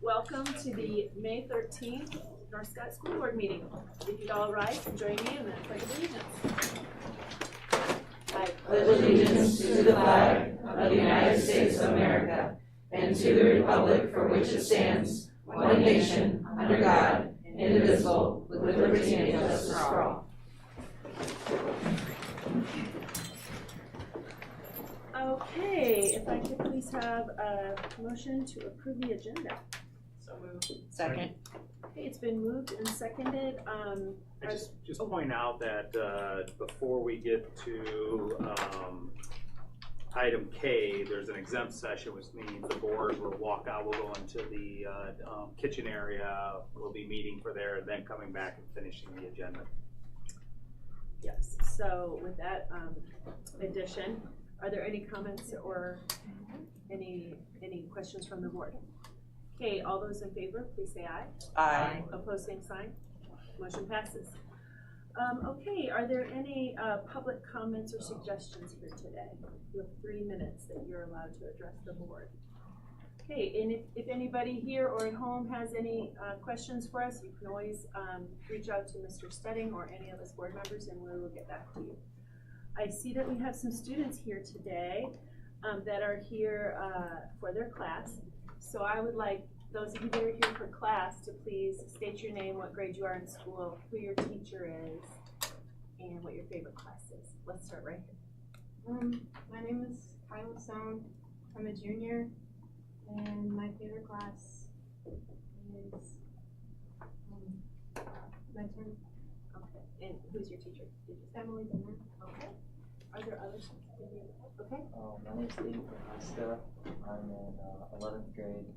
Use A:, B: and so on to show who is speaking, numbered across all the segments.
A: Welcome to the May 13th North Scott School Board meeting. If you'd all rise and join me in the Pledge of Allegiance.
B: I pledge allegiance to the flag of the United States of America and to the republic for which it stands, one nation, under God, indivisible, with liberty and justice for all.
A: Okay, if I could please have a motion to approve the agenda.
B: So moved.
C: Second.
A: Okay, it's been moved and seconded.
D: I just point out that before we get to item K, there's an exempt session, which means the board will walk out, we'll go into the kitchen area, we'll be meeting for there, and then coming back and finishing the agenda.
A: Yes, so with that addition, are there any comments or any questions from the board? Okay, all those in favor, please say aye.
C: Aye.
A: Opposed, same sign. Motion passes. Okay, are there any public comments or suggestions here today? You have 3 minutes that you're allowed to address the board. Okay, and if anybody here or at home has any questions for us, you can always reach out to Mr. Stedding or any of us board members and we will get back to you. I see that we have some students here today that are here for their class. So I would like those of you that are here for class to please state your name, what grade you are in school, who your teacher is, and what your favorite class is. Let's start right here.
E: My name is Kyla Sound. I'm a junior, and my favorite class is my turn.
A: Okay, and who's your teacher?
E: Emily Dinner.
A: Okay. Are there others? Okay.
F: My name is Lee Francisca. I'm in 11th grade.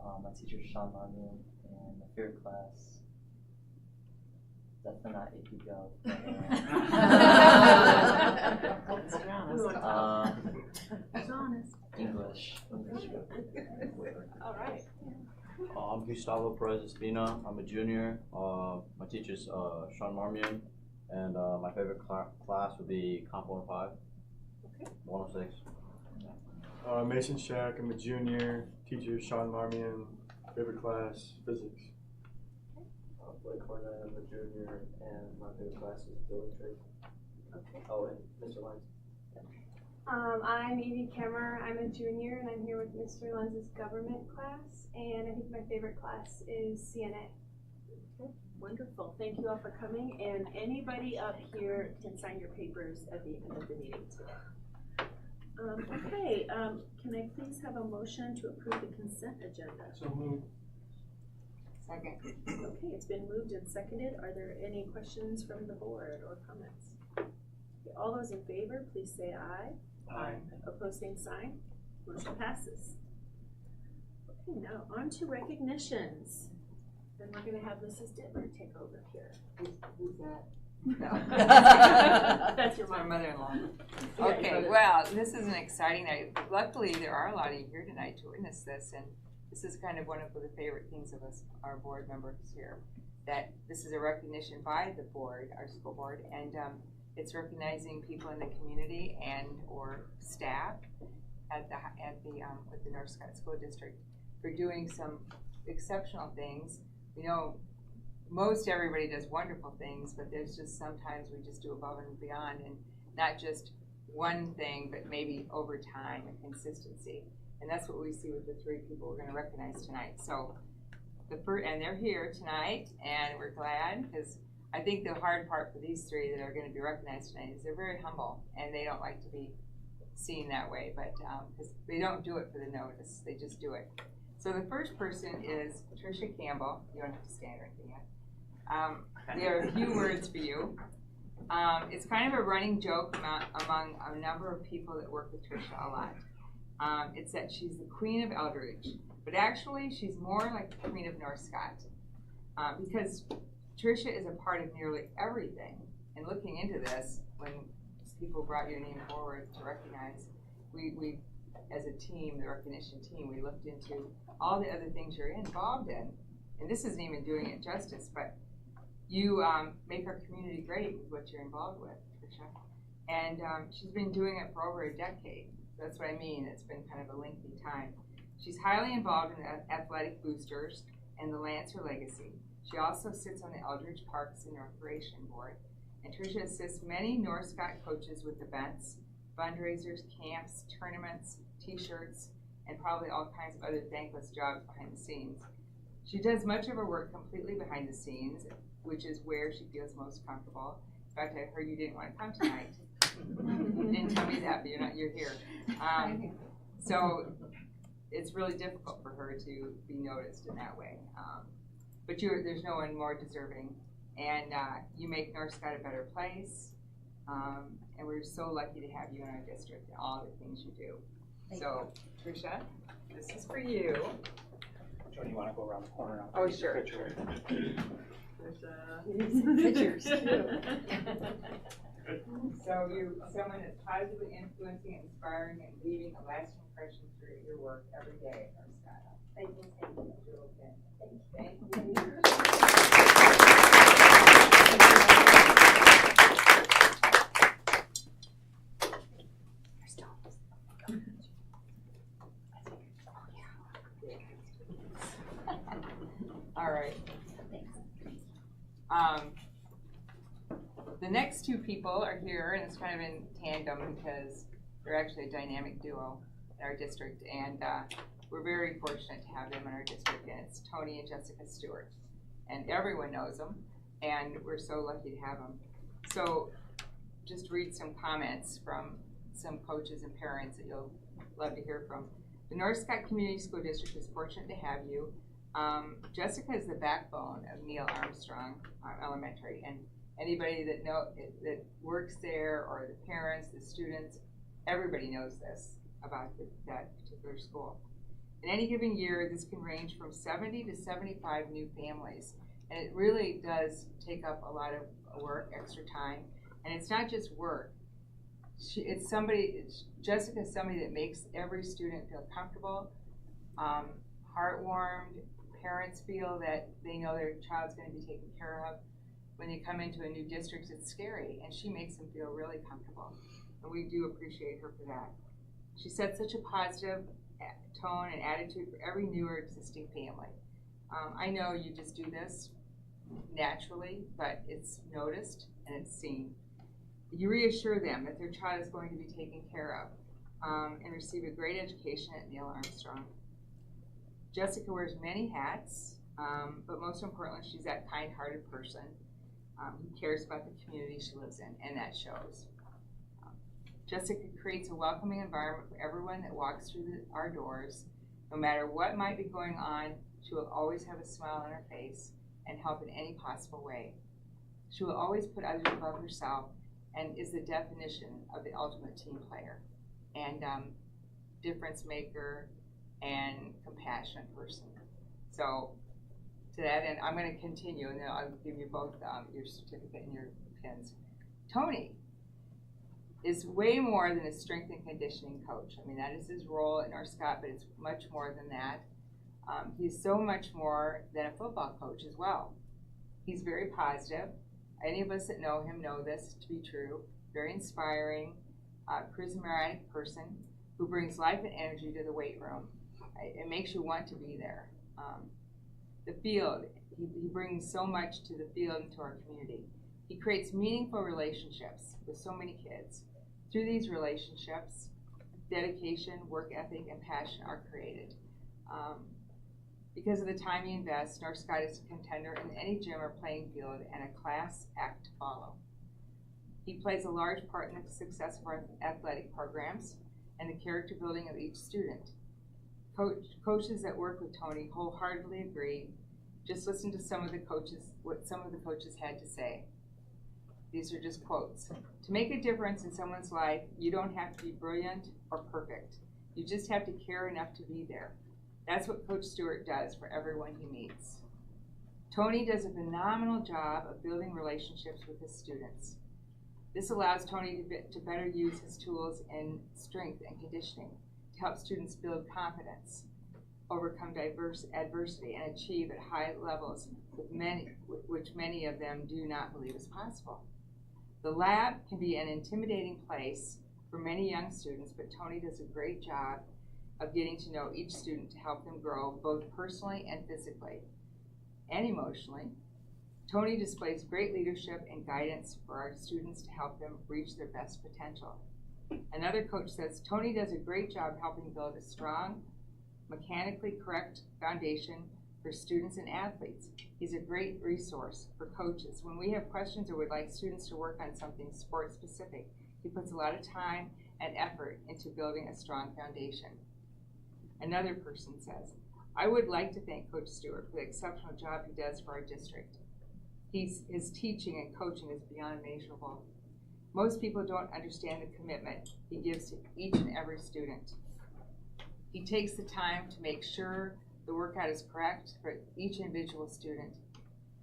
F: My teacher is Sean Marmion, and my favorite class, definitely not AP Gov. English.
A: All right.
G: I'm Gustavo Perez Espina. I'm a junior. My teacher's Sean Marmion, and my favorite class would be Comp 105.
A: Okay.
G: 106.
H: Mason Shack, I'm a junior. Teacher Sean Marmion. Favorite class, physics.
F: Blake Cornett, I'm a junior, and my favorite class is Billy Trade.
A: Okay.
F: Oh, and Mr. Lines.
E: I'm Evie Kemmer. I'm a junior, and I'm here with Mr. Lenz's government class, and I think my favorite class is CNA.
A: Okay. Wonderful. Thank you all for coming. And anybody up here can sign your papers at the end of the meeting today. Okay, can I please have a motion to approve the consent agenda?
H: So moved.
C: Second.
A: Okay, it's been moved and seconded. Are there any questions from the board or comments? Okay, all those in favor, please say aye.
H: Aye.
A: Opposed, same sign. Motion passes. Okay, now on to recognitions. Then we're going to have Mrs. Dittmer take over here.
C: Who's that?
A: That's your
C: my
A: mom.
C: mother-in-law.
A: Yeah,
C: Okay,
A: your mother.
C: well, this is an exciting night. Luckily, there are a lot of you here tonight to witness this, and this is kind of one of the favorite things of us, our board members here, that this is a recognition by the board, our school board, and it's recognizing people in the community and or staff at the with the North Scott School District for doing some exceptional things. You know, most everybody does wonderful things, but there's just sometimes we just do above and beyond, and not just one thing, but maybe over time and consistency. And that's what we see with the 3 people we're going to recognize tonight. So and they're here tonight, and we're glad, because I think the hard part for these 3 that are going to be recognized tonight is they're very humble, and they don't like to be seen that way, but because they don't do it for the notice, they just do it. So the first person is Tricia Campbell. You don't have to stand or anything yet. There are a few words for you. It's kind of a running joke among a number of people that work with Tricia a lot. It's that she's the queen of Eldridge, but actually she's more like the queen of North Scott, because Tricia is a part of nearly everything. And looking into this, when people brought your name forward to recognize, we as a team, the recognition team, we looked into all the other things you're involved in. And this isn't even doing it justice, but you make our community great with what you're involved with, Tricia. And she's been doing it for over a decade. So that's what I mean. It's been kind of a lengthy time. She's highly involved in the athletic boosters and the Lancer Legacy. She also sits on the Eldridge Parks and Recreation Board. And Tricia assists many North Scott coaches with events, fundraisers, camps, tournaments, t-shirts, and probably all kinds of other thankless jobs behind the scenes. She does much of her work completely behind the scenes, which is where she feels most comfortable. In fact, I heard you didn't want to come tonight. You didn't tell me that, but you're here. So it's really difficult for her to be noticed in that way. But there's no one more deserving. And you make North Scott a better place. And we're so lucky to have you in our district and all the things you do. So, Tricia, this is for you.
D: Jody, you want to go around the corner now?
C: Oh, sure.
D: Picture.
C: Pictures. So you're someone that's positively influencing, inspiring, and leaving a lasting impression through your work every day at North Scott.
A: Thank you.
C: Thank you.
A: Thank you.
C: Thank you. All right. The next two people are here, and it's kind of in tandem because they're actually a dynamic duo in our district, and we're very fortunate to have them in our district, and it's Tony and Jessica Stewart. And everyone knows them, and we're so lucky to have them. So just read some comments from some coaches and parents that you'll love to hear from. The North Scott Community School District is fortunate to have you. Jessica is the backbone of Neil Armstrong Elementary, and anybody that works there, or the parents, the students, everybody knows this about that particular school. In any given year, this can range from 70 to 75 new families, and it really does take up a lot of work, extra time, and it's not just work. Jessica's somebody that makes every student feel comfortable, heartwarmed. Parents feel that they know their child's going to be taken care of. When they come into a new district, it's scary, and she makes them feel really comfortable, and we do appreciate her for that. She sets such a positive tone and attitude for every new or existing family. I know you just do this naturally, but it's noticed and it's seen. You reassure them that their child is going to be taken care of and receive a great education at Neil Armstrong. Jessica wears many hats, but most importantly, she's that kind-hearted person who cares about the community she lives in, and that shows. Jessica creates a welcoming environment for everyone that walks through our doors. No matter what might be going on, she will always have a smile on her face and help in any possible way. She will always put others above herself and is the definition of the ultimate team player and difference maker and compassionate person. So to that end, I'm going to continue, and then I'll give you both your certificate and your pins. Tony is way more than a strength and conditioning coach. I mean, that is his role at North Scott, but it's much more than that. He's so much more than a football coach as well. He's very positive. Any of us that know him know this to be true. Very inspiring, charismatic person who brings life and energy to the weight room. It makes you want to be there. The field, he brings so much to the field and to our community. He creates meaningful relationships with so many kids. Through these relationships, dedication, work ethic, and passion are created. Because of the time he invests, North Scott is a contender in any gym or playing field and a class act to follow. He plays a large part in the success of our athletic programs and the character building of each student. Coaches that work with Tony wholeheartedly agree. Just listen to what some of the coaches had to say. These are just quotes. To make a difference in someone's life, you don't have to be brilliant or perfect. You just have to care enough to be there. That's what Coach Stewart does for everyone he meets. Tony does a phenomenal job of building relationships with his students. This allows Tony to better use his tools in strength and conditioning to help students build confidence, overcome adversity, and achieve at high levels which many of them do not believe is possible. The lab can be an intimidating place for many young students, but Tony does a great job of getting to know each student to help them grow both personally and physically and emotionally. Tony displays great leadership and guidance for our students to help them reach their best potential. Another coach says, Tony does a great job helping build a strong, mechanically correct foundation for students and athletes. He's a great resource for coaches. When we have questions or would like students to work on something sport specific, he puts a lot of time and effort into building a strong foundation. Another person says, I would like to thank Coach Stewart for the exceptional job he does for our district. His teaching and coaching is beyond measurable. Most people don't understand the commitment he gives to each and every student. He takes the time to make sure the workout is correct for each individual student.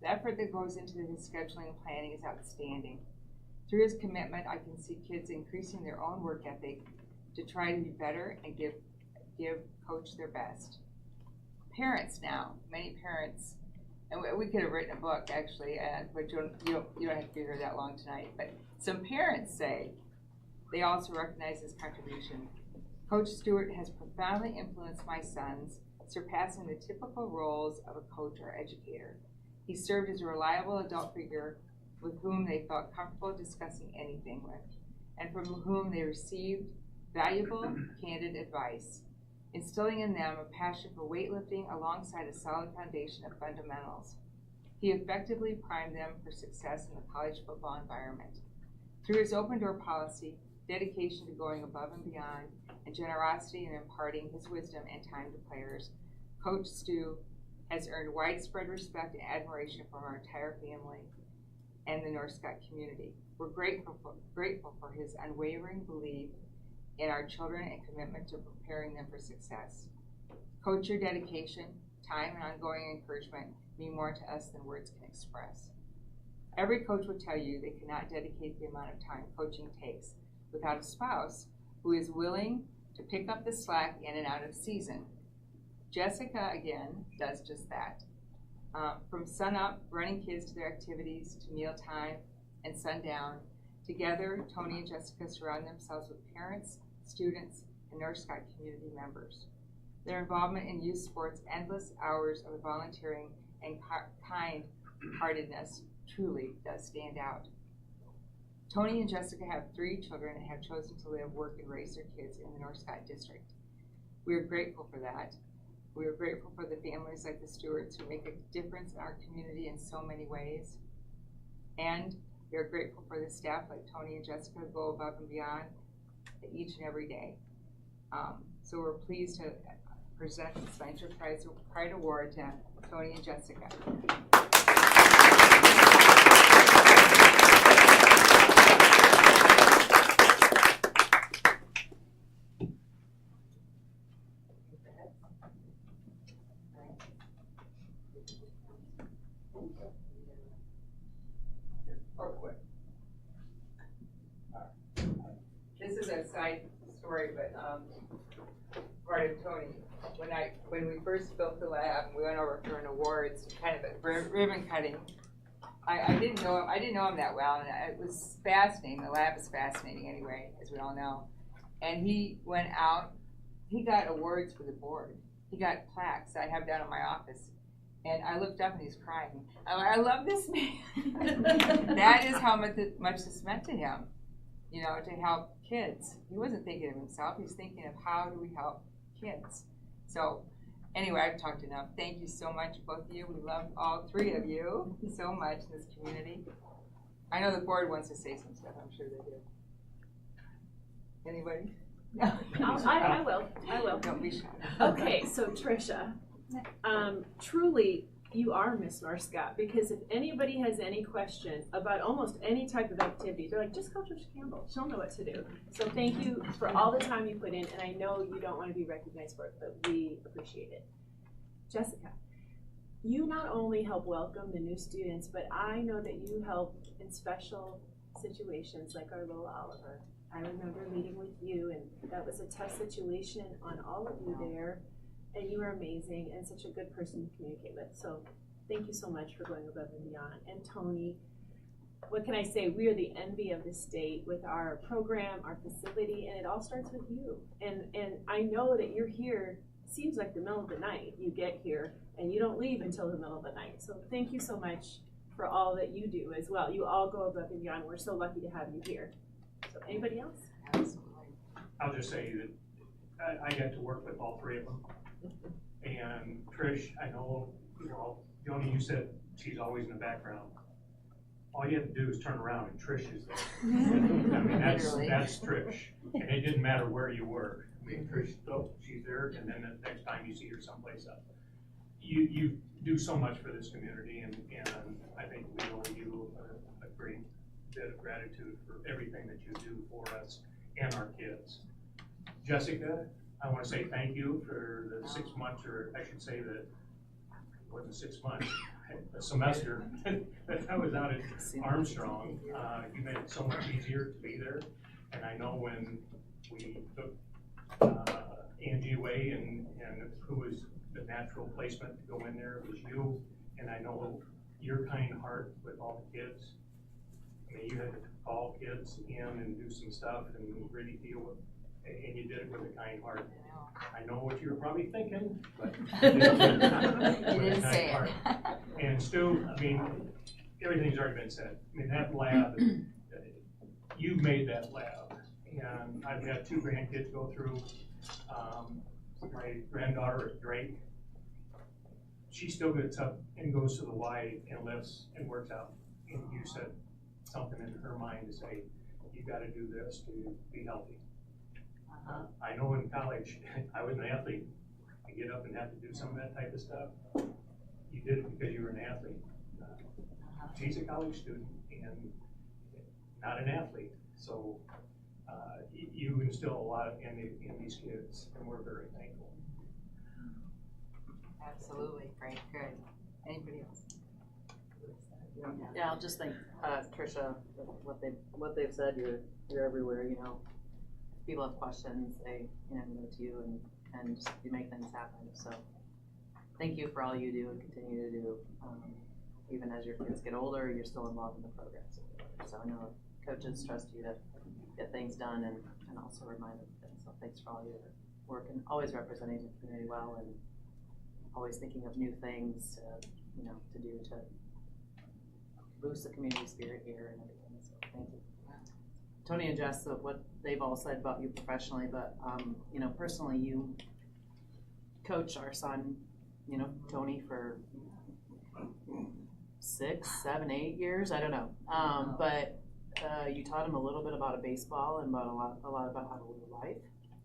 C: The effort that goes into his scheduling and planning is outstanding. Through his commitment, I can see kids increasing their own work ethic to try to be better and give Coach their best. Parents now, many parents, and we could have written a book actually, but you don't have to be here that long tonight. But some parents say they also recognize his contribution. Coach Stewart has profoundly influenced my sons, surpassing the typical roles of a coach or educator. He served as a reliable adult figure with whom they felt comfortable discussing anything with, and from whom they received valuable, candid advice, instilling in them a passion for weightlifting alongside a solid foundation of fundamentals. He effectively primed them for success in the college football environment. Through his open door policy, dedication to going above and beyond, and generosity in imparting his wisdom and time to players, Coach Stu has earned widespread respect and admiration from our entire family and the North Scott community. We're grateful for his unwavering belief in our children and commitment to preparing them for success. Coach, your dedication, time, and ongoing encouragement mean more to us than words can express. Every coach will tell you they cannot dedicate the amount of time coaching takes without a spouse who is willing to pick up the slack in and out of season. Jessica, again, does just that. From sunup, running kids to their activities, to mealtime and sundown, together, Tony and Jessica surround themselves with parents, students, and North Scott community members. Their involvement in youth sports, endless hours of volunteering, and kind-heartedness truly does stand out. Tony and Jessica have 3 children and have chosen to live, work, and raise their kids in the North Scott district. We are grateful for that. We are grateful for the families like the Stewarts who make a difference in our community in so many ways. And we are grateful for the staff like Tony and Jessica who go above and beyond each and every day. So we're pleased to present the Science Pride Award to Tony and Jessica. This is a side story, but part of Tony. When we first built the lab, we went over for an awards, kind of a ribbon cutting. I didn't know him that well, and it was fascinating. The lab is fascinating anyway, as we all know. And he went out. He got awards for the board. He got plaques I have down in my office. And I looked up and he's crying. I love this man. That is how much this meant to him, you know, to help kids. He wasn't thinking of himself. He was thinking of how do we help kids. So anyway, I've talked enough. Thank you so much, both of you. We love all 3 of you so much in this community. I know the board wants to say some stuff. I'm sure they do. Anybody? No.
A: I will.
C: Don't be shy.
A: Okay, so Tricia, truly, you are Miss North Scott, because if anybody has any question about almost any type of activity, they're like, just call Tricia Campbell. She'll know what to do. So thank you for all the time you put in, and I know you don't want to be recognized for it, but we appreciate it. Jessica, you not only help welcome the new students, but I know that you help in special situations like our little Oliver. I remember meeting with you, and that was a tough situation on all of you there. And you are amazing and such a good person to communicate with. So thank you so much for going above and beyond. And Tony, what can I say? We are the envy of the state with our program, our facility, and it all starts with you. And I know that you're here, seems like the middle of the night. You get here and you don't leave until the middle of the night. So thank you so much for all that you do as well. You all go above and beyond. We're so lucky to have you here. So anybody else?
C: Absolutely.
I: I'll just say that I got to work with all three of them. And Trish, I know, Joni, you said she's always in the background. All you have to do is turn around and Trish is there. I mean, that's Trish. And it didn't matter where you were. I mean, Trish, she's there, and then the next time you see her someplace else. You do so much for this community, and I think we owe you a great bit of gratitude for everything that you do for us and our kids. Jessica, I want to say thank you for the 6 months, or I should say that it wasn't 6 months, a semester that I was out at Armstrong. You made it so much easier to be there. And I know when we took Angie away and who was the natural placement to go in there, it was you. And I know your kind heart with all the kids. I mean, you had to call kids in and do some stuff and really deal with, and you did it with a kind heart. I know what you were probably thinking, but
C: You didn't say it.
I: And Stu, I mean, everything's already been said. I mean, that lab, you made that lab. And I've had 2 grandkids go through. My granddaughter at Drake, she still gets up and goes to the Y and lifts and works out. And you said something in her mind to say, you got to do this to be healthy. I know in college, I was an athlete. I get up and have to do some of that type of stuff. You did it because you were an athlete. She's a college student and not an athlete. So you instill a lot in these kids, and we're very thankful.
C: Absolutely, Frank, good. Anybody else?
J: Yeah, I'll just thank Tricia for what they've said. You're everywhere, you know. If people have questions, they go to you and just you make things happen. So thank you for all you do and continue to do. Even as your kids get older, you're still involved in the program. So I know coaches trust you to get things done and also remind them of things. So thanks for all your work and always representing the community well and always thinking of new things to do to boost the community spirit here and everything. So thank you. Tony and Jess, what they've all said about you professionally, but personally, you coach our son, Tony, for 6, 7, 8 years. I don't know, but you taught him a little bit about baseball and about a lot about how to live life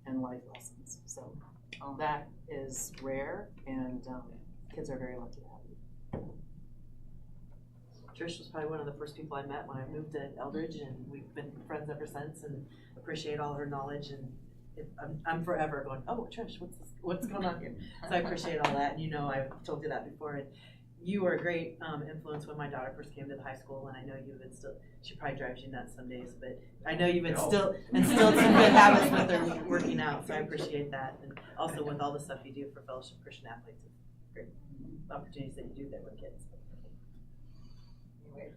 J: and life lessons. So that is rare, and kids are very lucky to have you.
K: Trish was probably one of the first people I met when I moved to Eldridge, and we've been friends ever since and appreciate all her knowledge. And I'm forever going, oh, Trish, what's going on here? So I appreciate all that. And I've told you that before. And you were a great influence when my daughter first came to the high school, and I know you've instilled, she probably drives you nuts some days, but I know you've instilled some good habits with her working out, so I appreciate that. And also with all the stuff you do for Fellowship Christian Athletes, great opportunities that you do there with kids.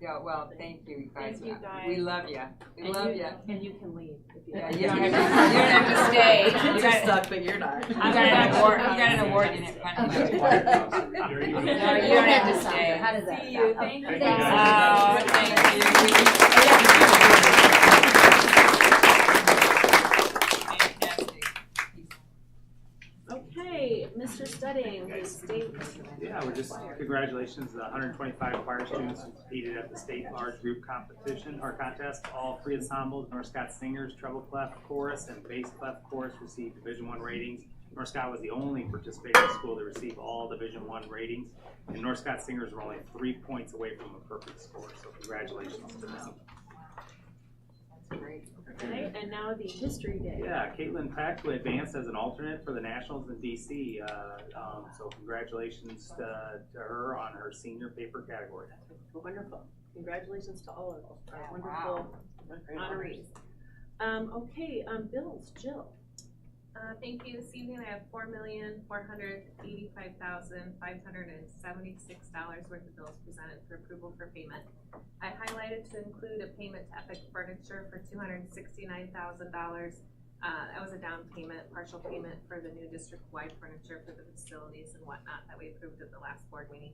C: Yeah, well, thank you guys.
A: Thank you guys.
C: We love you. We love you.
A: And you can leave if you
C: Yeah,
A: like.
C: you don't have to stay.
K: Kids are stuck, but you're not.
C: You got an award in it. No, you don't have to stay.
B: How does that
A: See you.
B: sound?
A: Thank you.
C: Oh, thank you.
A: Okay, Mr. Studding, the state.
D: Yeah, we're just, congratulations to the 125 choir students who competed at the state large group competition or contest. All 3 ensembles, North Scott Singers, treble clef chorus, and bass clef chorus received Division I ratings. North Scott was the only participating school to receive all Division I ratings, and North Scott Singers were only 3 points away from a perfect score. So congratulations to them.
C: That's great.
A: Okay, and now the history day.
D: Yeah, Caitlin Peck, who advanced as an alternate for the Nationals in DC. So congratulations to her on her senior paper category.
A: Wonderful. Congratulations to all of our
C: Yeah,
A: wonderful honorees. Okay, bills, Jill.
L: Thank you. This evening I have $4,485,576 worth of bills presented for approval for payment. I highlighted to include a payment to Epic Furniture for $269,000. That was a down payment, partial payment for the new district-wide furniture for the facilities and whatnot that we approved at the last board meeting.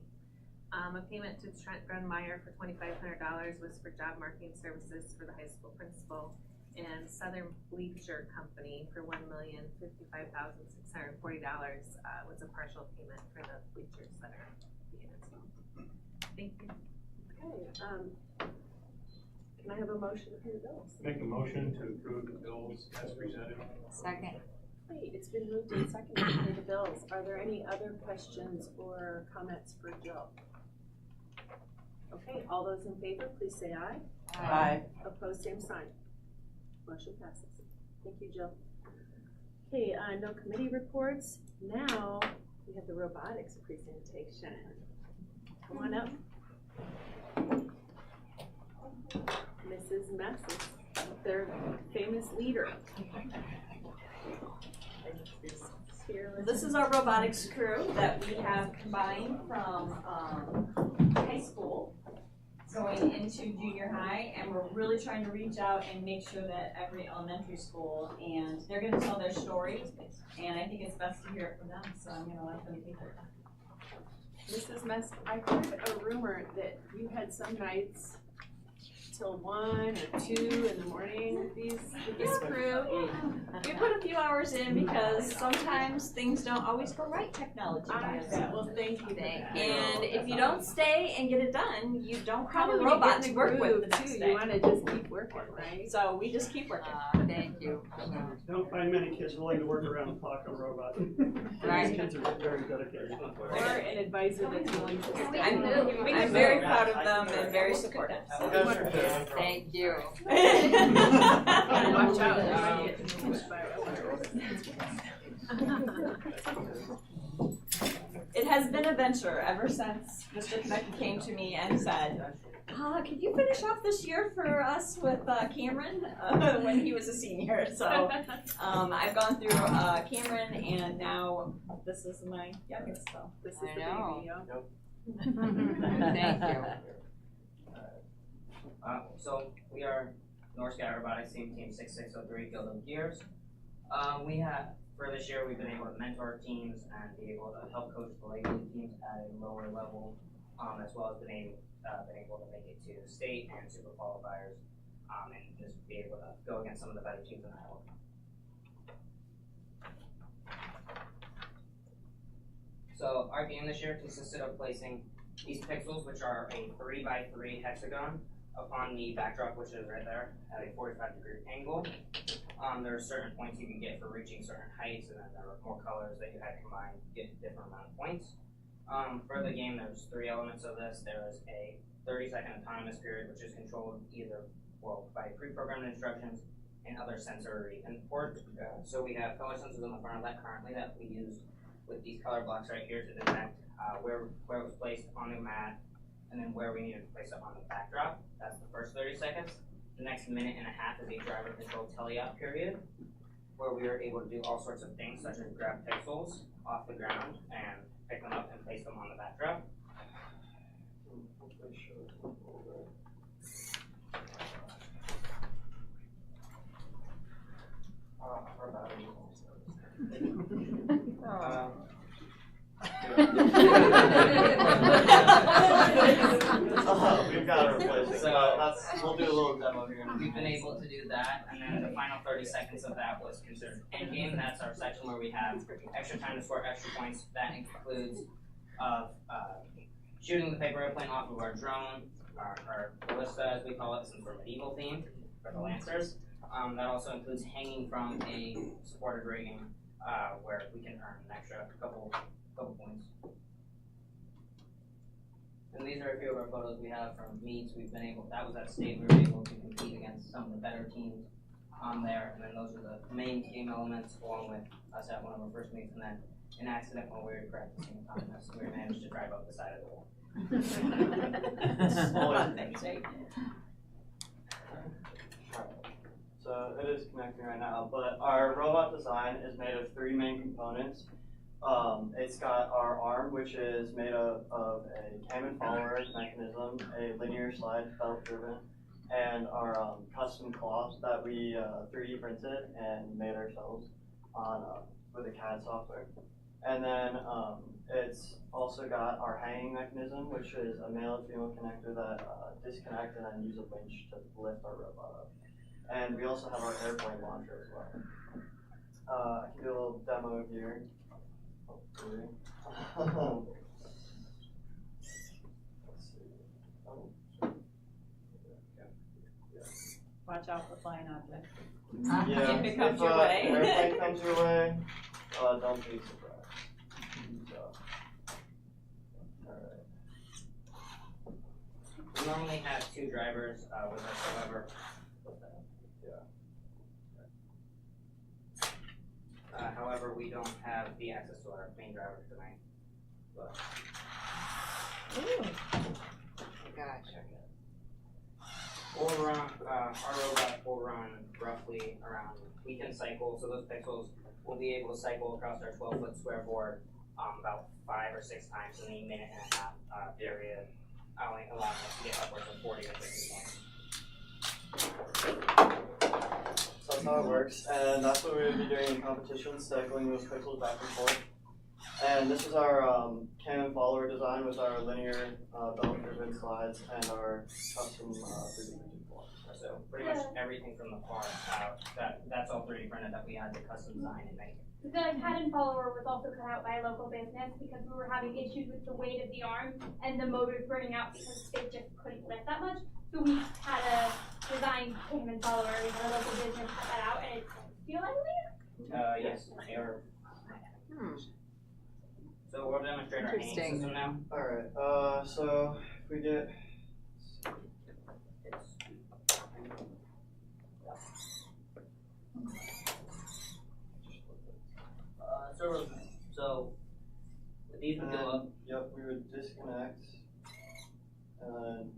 L: A payment to Trent Grunmeyer for $2,500 was for job marketing services for the high school principal. And Southern Bleacher Company for $1,055,640 was a partial payment for the bleachers that are being installed. Thank you.
A: Okay, can I have a motion to pay the bills?
I: Make a motion to approve the bills as presented.
C: Second.
A: Okay, it's been moved and seconded to pay the bills. Are there any other questions or comments for Jill? Okay, all those in favor, please say aye.
K: Aye.
A: Opposed, same sign. Motion passes. Thank you, Jill. Okay, no committee reports. Now we have the robotics presentation. Come on up. Mrs. Massis, their famous leader.
M: This is our robotics crew that we have combined from high school going into junior high, and we're really trying to reach out and make sure that every elementary school, and they're going to tell their story, and I think it's best to hear it from them, so I'm going to let them take it.
A: Mrs. Mess, I heard a rumor that you had some nights till 1 or 2 in the morning with this crew.
M: We put a few hours in because sometimes things don't always go right technology-wise.
A: Well, thank you.
M: And if you don't stay and get it done, you don't have a
A: Probably
M: robot to work with the next
A: too.
M: day.
A: You want to just keep working, right?
M: So we just keep working.
C: Thank you.
N: Don't find many kids willing to work around the clock on robots.
C: Right.
N: These kids are very dedicated.
A: Or an advisor that's willing to stay.
M: I'm very proud of them and very supportive. So
C: Thank you.
A: Watch out, you might get pinched by a
M: It has been a venture ever since Mr. Konecki came to me and said, could you finish off this year for us with Cameron when he was a senior? So I've gone through Cameron, and now this is my youngest. So
A: this is
C: I
A: the
C: know.
A: baby.
C: Thank you.
O: So we are North Sky Robotics Team 6603 Guild of Gears. We have, for this year, we've been able to mentor teams and be able to help coach the Lake League teams at a lower level, as well as been able to make it to state and super qualifiers, and just be able to go against some of the better teams in Iowa. So our game this year consisted of placing these pixels, which are a 3x3 hexagon, upon the backdrop, which is right there, at a 45-degree angle. There are certain points you can get for reaching certain heights, and then there are more colors that you had combined to get a different amount of points. For the game, there's 3 elements of this. There is a 30-second autonomous period, which is controlled either by pre-programmed instructions and other sensory input. So we have color sensors on the front of that currently that we use with these color blocks right here to detect where it was placed on the mat, and then where we needed to place it on the backdrop. That's the first 30 seconds. The next minute and a half is a driver controlled tele-op period, where we are able to do all sorts of things, such as grab pixels off the ground and pick them up and place them on the backdrop.
G: We've got to replace it.
O: So
G: We'll do a little demo here.
O: We've been able to do that, and then the final 30 seconds of that was considered endgame. That's our section where we have extra time to score extra points. That includes shooting the paper airplane off of our drone, our ballista as we call it, since we're medieval themed for the Lancers. That also includes hanging from a supported rigging where we can earn an extra couple points. And these are a few of our photos we have from meets. That was at state, we were able to compete against some of the better teams on there. And then those are the main game elements, along with us at one of our first meets. And then an accident when we were practicing autonomous, we managed to drive up the side of the wall.
M: Fun things, right?
F: so it is connecting right now, but our robot design is made of 3 main components. It's got our arm, which is made of a cam and follower mechanism, a linear slide belt driven, and our custom claws that we 3D printed and made ourselves on with a CAD software. And then it's also got our hanging mechanism, which is a male and female connector that disconnect and then use a winch to lift our robot up. And we also have our airplane launcher as well. I can do a little demo here. Hopefully. Let's see. Oh.
M: Watch out for flying objects.
F: Yeah,
M: If it comes
F: if
M: your way.
F: airplane comes your way, don't be surprised. So, alright.
O: We normally have 2 drivers with us, however. However, we don't have the access to our main driver tonight. But
C: Gosh.
O: we'll run, our robot will run roughly around, we can cycle, so those pixels will be able to cycle across our 12-foot square board about 5 or 6 times in a minute and a half period, allowing us to get upwards of 40 or 50 points.
F: So that's how it works, and that's what we would be doing in competitions, cycling those pixels back and forth. And this is our cam and follower design with our linear belt-driven slides and our custom 3D printed blocks.
O: So pretty much everything from the farm out, that's all 3D printed that we had to custom design and make.
P: The CAD and follower was also cut out by a local business because we were having issues with the weight of the arm and the motors burning out because it just couldn't lift that much. So we had a design cam and follower with our local business cut that out, and it's steel, I believe?
O: Yes, they are. So we'll demonstrate our hanging
C: Interesting.
O: system now.
F: Alright, so if we get
O: So these would go up.
F: Yep, we would disconnect and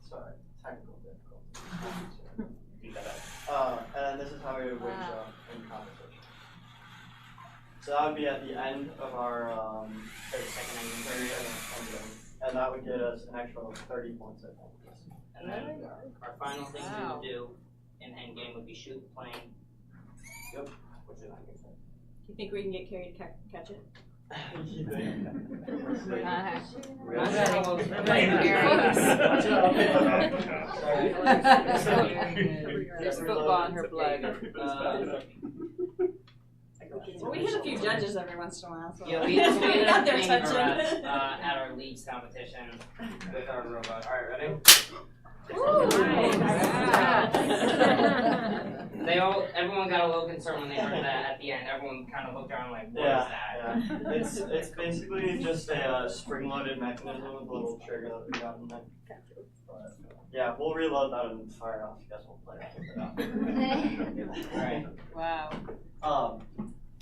F: sorry, technical difficulty. And this is how we would winch up in competition. So that would be at the end of our
O: 30-second ending period.
F: And that would get us an extra 30 points, I think.
O: And then our final thing we would do in endgame would be shoot the plane.
F: Yep.
O: Which is not good.
M: Do you think we can get Carrie to catch it?
F: You think?
C: There's football in her blood.
M: Well, we hit a few judges every once in a while. So
O: Yeah, we ended up
M: out there
O: being a
M: touching.
O: rep at our leagues competition with our robot. All right, ready? Everyone got a little concerned when they heard that at the end. Everyone kind of looked around like, what is that?
F: Yeah. It's basically just a spring-loaded mechanism with a little trigger that we got in there. But, yeah, we'll reload that and fire off. I guess we'll play it.
O: Right.
C: Wow.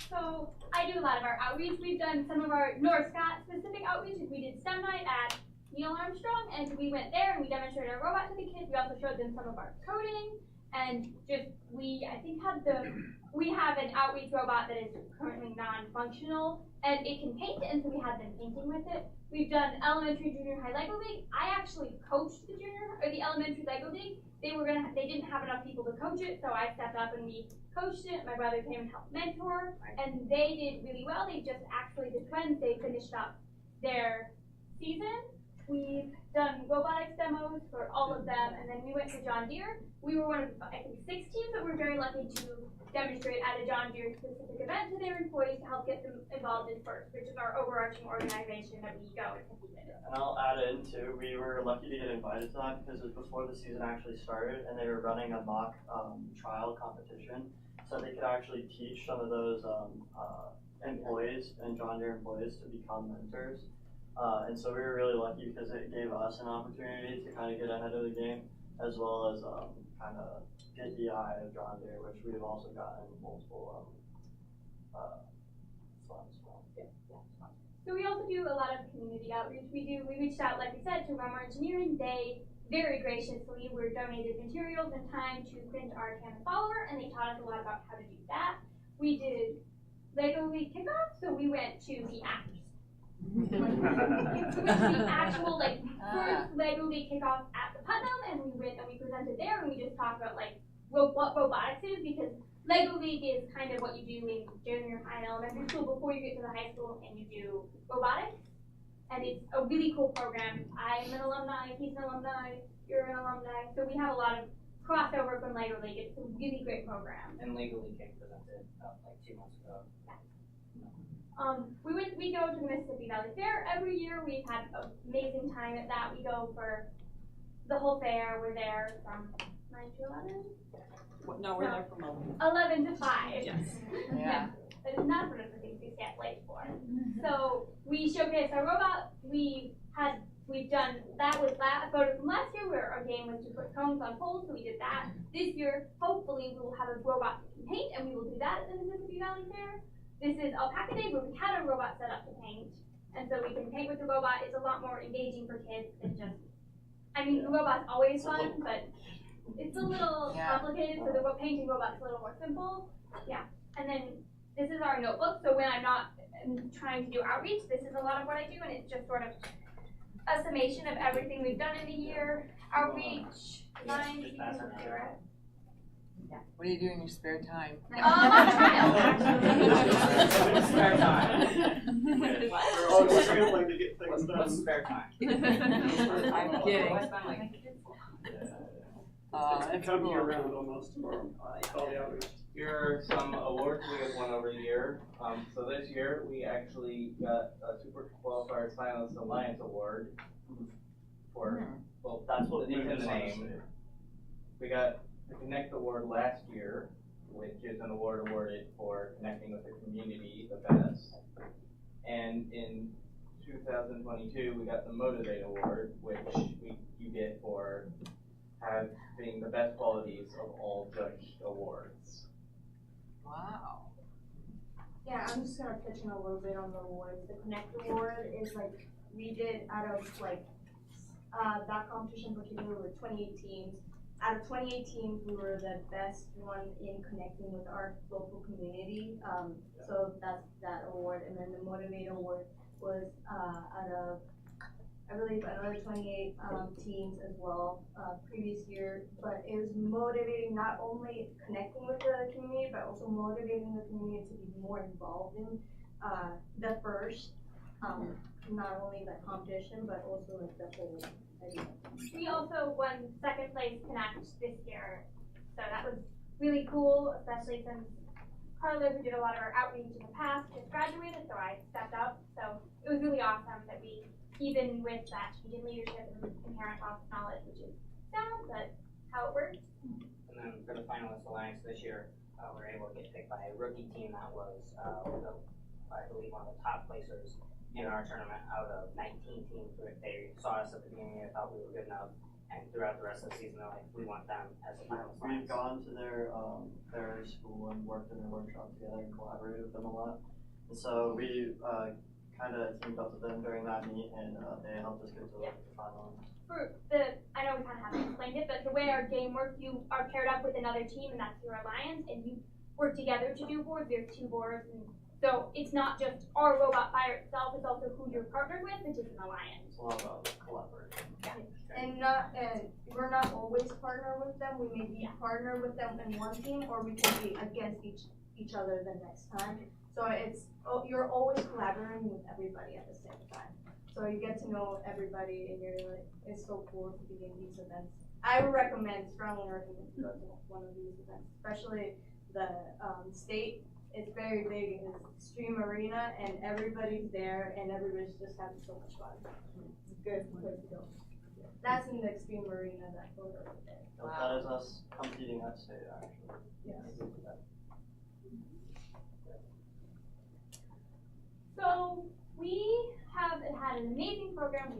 P: So I do a lot of our outreach. We've done some of our Northcott specific outreach. We did STEM night at Neil Armstrong, and we went there and we demonstrated our robot to the kids. We also showed them some of our coding, and we have an outreach robot that is currently non-functional, and it can paint, and so we had them painting with it. We've done elementary, junior high Lego League. I actually coached the elementary Lego League. They didn't have enough people to coach it, so I stepped up and we coached it. My brother came and helped mentor, and they did really well. They just actually, the twins, they finished up their season. We've done robotics demos for all of them, and then we went to John Deere. We were one of, I think, 6 teams that were very lucky to demonstrate at a John Deere specific event to their employees to help get them involved in FIRST, which is our overarching organization that we go and compete in.
F: And I'll add in too, we were lucky to get invited to that because it was before the season actually started, and they were running a mock trial competition, so they could actually teach some of those employees and John Deere employees to become mentors. And so we were really lucky because it gave us an opportunity to kind of get ahead of the game, as well as kind of get the eye of John Deere, which we've also gotten multiple funds from.
P: So we also do a lot of community outreach. We reached out, like we said, to Romer Engineering. They very graciously were donated materials and time to print our Canvas follower, and they taught us a lot about how to do that. We did Lego League kickoff, so we went to the actual like first Lego League kickoff at the Putnam, and we went and we presented there, and we just talked about like what robotics is, because Lego League is kind of what you do in junior high and elementary school before you get to the high school, and you do robotics. And it's a really cool program. I'm an alumni, he's an alumni, you're an alumni. So we have a lot of crossover from Lego League. It's a really great program.
O: And Lego League came presented like 2 months ago.
P: We go to the Mississippi Valley Fair every year. We've had an amazing time at that. We go for the whole fair. We're there from 9 to 11?
K: No, we're there from
P: 11 to 5.
K: Yes.
P: Yeah. That is not one of the things we get late for. So we showcased our robot. We've done, that was a photo from last year where our game was to put cones on poles, so we did that. This year, hopefully, we will have a robot that can paint, and we will do that at the Mississippi Valley Fair. This is Alpaca Day, where we had a robot set up to paint, and so we can paint with the robot. It's a lot more engaging for kids than just, I mean, the robot's always fun, but it's a little complicated, so the painting robot's a little more simple. Yeah, and then this is our notebook, so when I'm not trying to do outreach, this is a lot of what I do, and it's just sort of a summation of everything we've done in the year. Outreach, design, you can look through it.
C: What do you do in your spare time?
P: I'm
C: Spare time.
N: Oh, we're gonna like to get things done.
O: What's spare time?
C: I'm kidding.
N: It's come year round almost, or all the outreach.
Q: Here are some awards we have won over the year. So this year, we actually got a Super Qualifier Silence Alliance Award for, well,
F: That's what
Q: it's in the
F: moves
Q: name. We got the Connect Award last year, which is an award awarded for connecting with the community the best. And in 2022, we got the Motivate Award, which you get for having the best qualities of all judged awards.
C: Wow.
R: Yeah, I'm just gonna pitch in a little bit on the awards. The Connect Award is like, we did out of like, that competition particularly with 28 teams. Out of 28 teams, we were the best one in connecting with our local community. So that's that award. And then the Motivate Award was out of, I believe, another 28 teams as well previous year. But it was motivating, not only connecting with the community, but also motivating the community to be more involved in the first, not only the competition, but also like the whole idea.
P: We also won second place Connect this year, so that was really cool, especially since Carla, who did a lot of our outreach in the past, just graduated, so I stepped up. So it was really awesome that we, even with that change in leadership and inherent loss of knowledge, which is sad, but how it works.
O: And then for the finalist alliance this year, we were able to get picked by a rookie team that was, I believe, one of the top placers in our tournament out of 19 teams. They saw us at the beginning and thought we were good enough, and throughout the rest of the season, they're like, we want them as a finalist.
F: We've gone to their school and worked in their workshop together and collaborated with them a lot. And so we kind of teamed up with them during that meet, and they helped us get to the final.
P: I know we kind of haven't explained it, but the way our game works, you are paired up with another team, and that's your alliance, and you work together to do boards. There's 2 boards, and so it's not just our robot fire itself, it's also who you're partnered with, which is an alliance.
F: It's a lot about collaboration.
P: Yeah.
R: And we're not always partner with them. We may be partner with them in one team, or we can be against each other the next time. So you're always collaborating with everybody at the same time. So you get to know everybody, and you're like, it's so cool to be in these events. I would strongly recommend to go to one of these events, especially the state. It's very big in this Extreme Arena, and everybody's there, and everybody's just having so much fun. It's good place to go. That's in the Extreme Arena, that photo right there.
F: That is us competing at state, actually.
R: Yes.
P: So we have had an amazing program.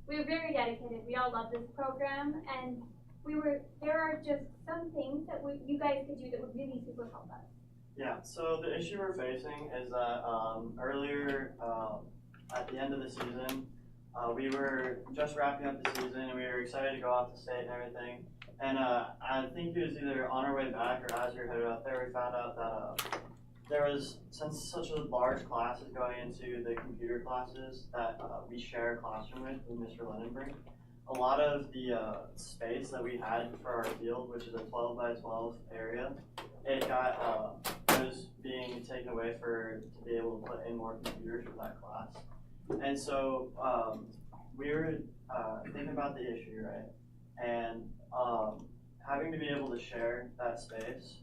P: We were very dedicated. We all love this program, and there are just some things that you guys could do that would really super help us.
F: Yeah, so the issue we're facing is that earlier at the end of the season, We were just wrapping up the season and we were excited to go off to state and everything. And I think it was either on our way back or as we were headed out there, we found out that there was, since such a large class is going into the computer classes that we share a classroom with Mr. Lindenbrink, a lot of the space that we had for our field, which is a 12 by 12 area, it was being taken away to be able to put in more computers for that class. And so we were thinking about the issue, right? And having to be able to share that space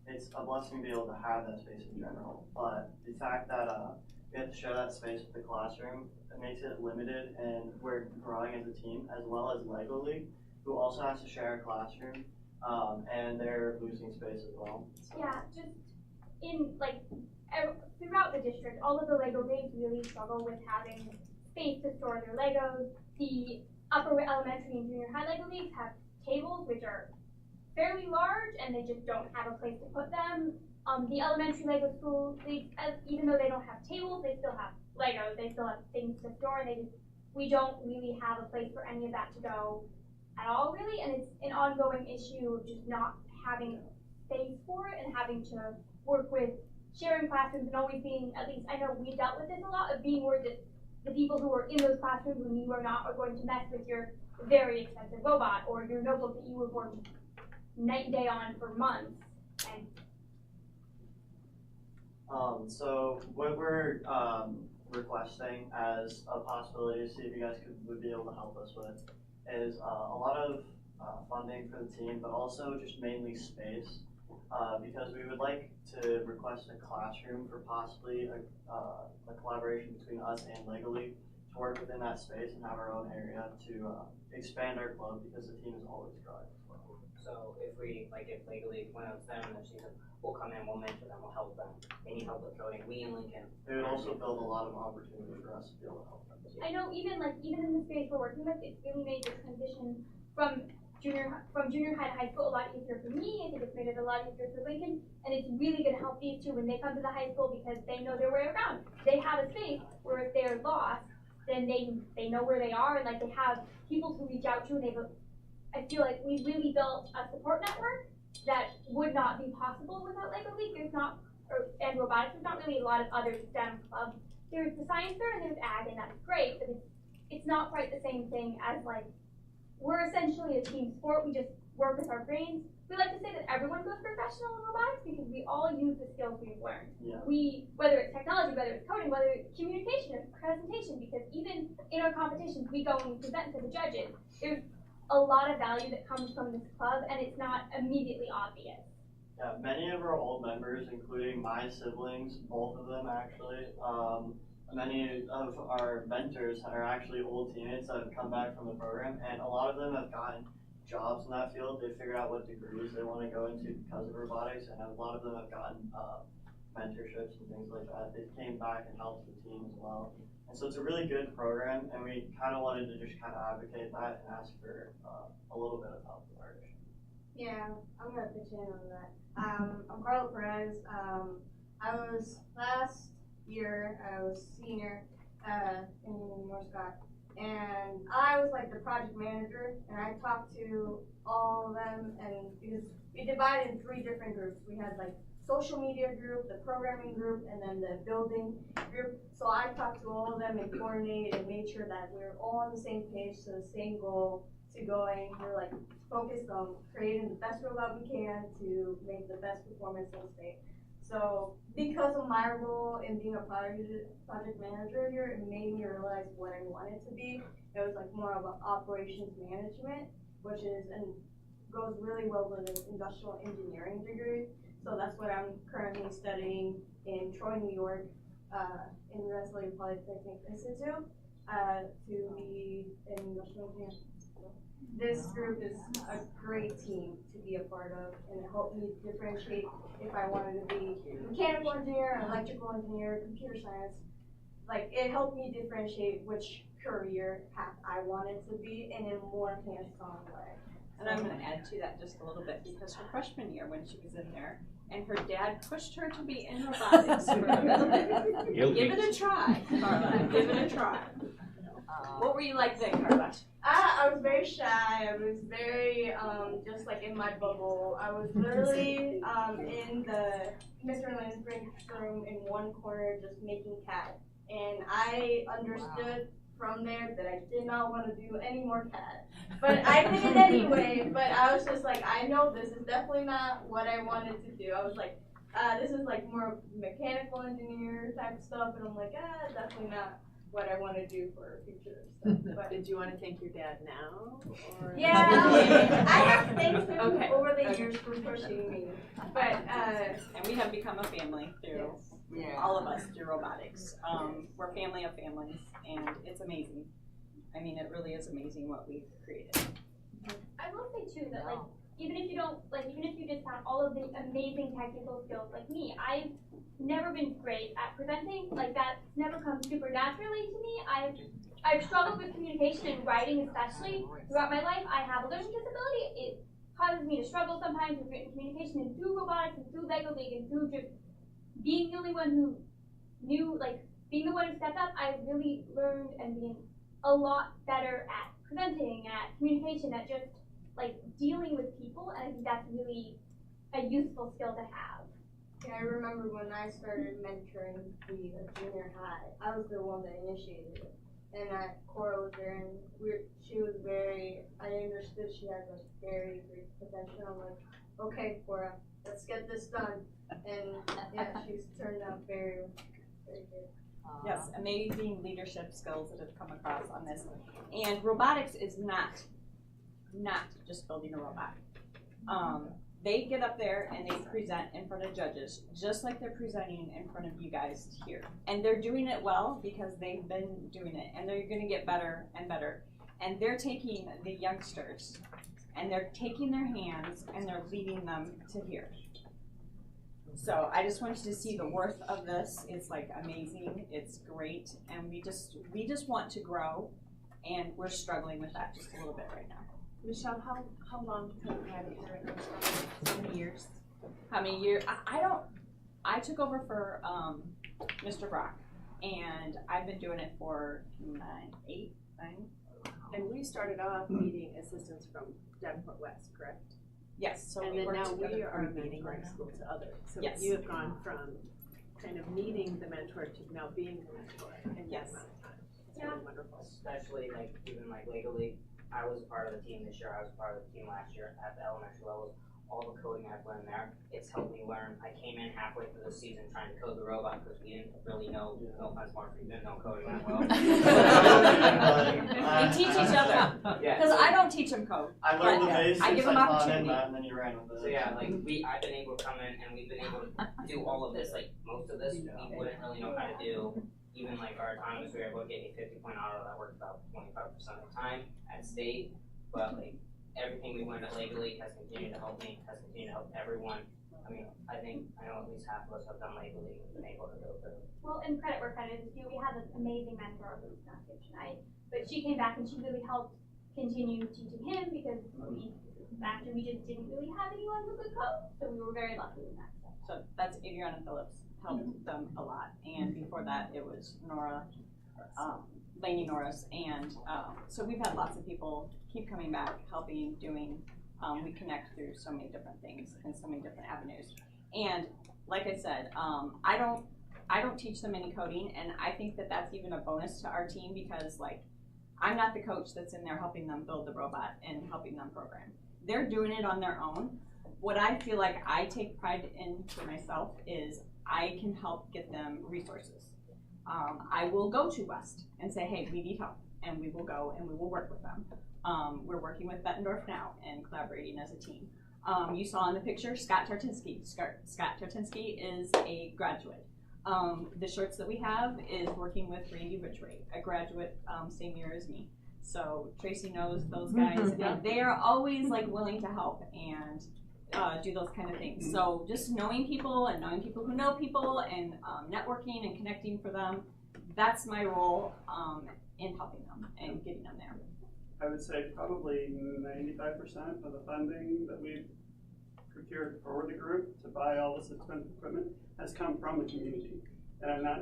F: it's a blessing to be able to have that space in general. But the fact that we have to share that space with the classroom, it makes it limited, and we're growing as a team, as well as Lego League, who also has to share a classroom, and they're losing space as well.
P: Yeah, just in throughout the district, all of the Lego Leagues really struggle with having space to store their Legos. The upper elementary and junior high Lego Leagues have tables which are fairly large and they just don't have a place to put them. The elementary Lego school leagues, even though they don't have tables, they still have Legos, they still have things to store, and we don't really have a place for any of that to go at all really, and it's an ongoing issue of just not having space for it and having to work with sharing classrooms and always being, at least I know we dealt with this a lot, of being worried that the people who are in those classrooms when you are not are going to mess with your very expensive robot or your notebook that you were working night and day on for months. And
F: so what we're requesting as a possibility to see if you guys would be able to help us with is a lot of funding for the team, but also just mainly space, because we would like to request a classroom for possibly a collaboration between us and Lego League to work within that space and have our own area to expand our club, because the team is always growing.
O: So if Lego League went out to them and she said, we'll come in, we'll mentor them, we'll help them. They need help with coding, we in Lincoln.
F: It would also build a lot of opportunity for us to be able to help them.
P: I know even in the space we're working with, it's really made the transition from junior high to high school a lot easier for me. I think it's made it a lot easier for Lincoln, and it's really going to help these two when they come to the high school, because they know their way around. They have a space where if they're lost, then they know where they are, and they have people to reach out to, and I feel like we really built a support network that would not be possible without Lego League. And robotics. There's not really a lot of other STEM clubs. There's the science fair and there's ag, and that's great, but it's not quite the same thing as we're essentially a team sport. We just work with our brains. We like to say that everyone goes professional in robotics because we all use the skills we've learned.
F: Yeah.
P: Whether it's technology, whether it's coding, whether it's communication or presentation, because even in our competitions, we go and present to the judges. There's a lot of value that comes from this club, and it's not immediately obvious.
F: Yeah, many of our old members, including my siblings, both of them actually, many of our mentors are actually old teammates that have come back from the program, and a lot of them have gotten jobs in that field. They figured out what degrees they want to go into because of robotics, and a lot of them have gotten mentorships and things like that. They came back and helped the team as well. And so it's a really good program, and we kind of wanted to just kind of advocate that and ask for a little bit of help with our issue.
R: Yeah, I'm gonna pitch in on that. I'm Carla Perez. Last year I was senior in North Scott, and I was the project manager, and I talked to all of them, and because we divided in 3 different groups. We had social media group, the programming group, and then the building group. So I talked to all of them and coordinated and made sure that we were all on the same page to the same goal to going. We're focused on creating the best robot we can to make the best performance in the state. So because of my role in being a project manager here, it made me realize what I wanted to be. It was more of an operations management, which is and goes really well with an industrial engineering degree. So that's what I'm currently studying in Troy, New York, in Rensselaer Polytechnic Institute, to be an industrial engineer. This group is a great team to be a part of, and it helped me differentiate if I wanted to be a mechanical engineer, electrical engineer, computer science. It helped me differentiate which career path I wanted to be in a more hands-on way.
S: And I'm going to add to that just a little bit, because her freshman year when she was in there, and her dad pushed her to be in robotics for a little bit. Give it a try, Carla, give it a try. What were you like then, Carla?
R: I was very shy. I was very just like in my bubble. I was literally in the Mr. Lansbrink's room in one corner just making CAD. And I understood from there that I did not want to do any more CAD. But I did it anyway, but I was just like, I know this is definitely not what I wanted to do. I was like, this is like more mechanical engineer type stuff, and I'm like, definitely not what I want to do for future stuff. But
A: did you want to thank your dad now? Or?
R: Yeah, I have thanked him over the years for pushing me. But
S: and we have become a family through all of us through robotics. We're family of families, and it's amazing. I mean, it really is amazing what we've created.
P: I will say too that like even if you don't like even if you discount all of the amazing technical skills like me, I've never been great at presenting. Like that's never come super naturally to me. I've struggled with communication and writing especially throughout my life. I have a learning disability. It causes me to struggle sometimes with written communication, and through robotics and through Lego League and through just being the only one who knew, like being the one who stepped up, I really learned and being a lot better at presenting, at communication, at just like dealing with people, and I think that's really a useful skill to have.
R: Yeah, I remember when I started mentoring the junior high, I was the one that initiated it. And Cora was there, and she was very, I understood she had a very great potential. I'm like, okay, Cora, let's get this done. And yeah, she's turned out very, very good.
S: Yes, amazing leadership skills that have come across on this. And robotics is not just building a robot. They get up there and they present in front of judges, just like they're presenting in front of you guys here. And they're doing it well because they've been doing it, and they're gonna get better and better. And they're taking the youngsters, and they're taking their hands, and they're leading them to here. So I just want you to see the worth of this. It's like amazing, it's great, and we just want to grow, and we're struggling with that just a little bit right now.
A: Michelle, how long have you had it here at Northstar? How many years?
S: How many years? I took over for Mr. Brock, and I've been doing it for 8, 9.
A: And we started off needing assistance from Davenport West, correct?
S: Yes. So
A: and
S: we
A: then
S: work
A: now
S: together.
A: we are mentoring school to others. So
S: yes.
A: You have gone from kind of needing the mentor to now being the mentor in that amount of time. It's really wonderful.
O: Especially like even like Lego League. I was a part of the team this year. I was a part of the team last year at the elementary levels. All the coding I've learned there, it's helped me learn. I came in halfway through the season trying to code the robot because we didn't really know, no offense, Mark, we didn't know coding that well.
S: We teach each other. Because I don't teach them code.
F: I learned the basics,
S: I give them opportunity.
F: and then you ran with it.
O: So yeah, like I've been able to come in and we've been able to do all of this. Like most of this we wouldn't really know how to do. Even like our autonomous, we were able to get a 50-point auto that worked about 25% of the time at state. But like everything we learned at Lego League has continued to help me, has continued to help everyone. I mean, I know at least half of us have done Lego League and been able to go through.
P: Well, and credit where credit is due. We had an amazing mentor who's not here tonight, but she came back and she really helped continue teaching him because after we just didn't really have anyone who could code, so we were very lucky in that sense.
S: So that's Adriana Phillips, helped them a lot. And before that, it was Nora, Lainey Norris. And so we've had lots of people keep coming back, helping, doing. We connect through so many different things and so many different avenues. And like I said, I don't teach them any coding, and I think that that's even a bonus to our team because like I'm not the coach that's in there helping them build the robot and helping them program. They're doing it on their own. What I feel like I take pride in for myself is I can help get them resources. I will go to West and say, hey, we need help, and we will go and we will work with them. We're working with Bettendorf now and collaborating as a team. You saw in the picture Scott Tartinsky. Scott Tartinsky is a graduate. The shorts that we have is working with Randy Ridgway, a graduate same year as me. So Tracy knows those guys, and they are always like willing to help and do those kind of things. So just knowing people and knowing people who know people and networking and connecting for them, that's my role in helping them and getting them there.
N: I would say probably 95% of the funding that we've procured for the group to buy all this expensive equipment has come from the community. And I'm not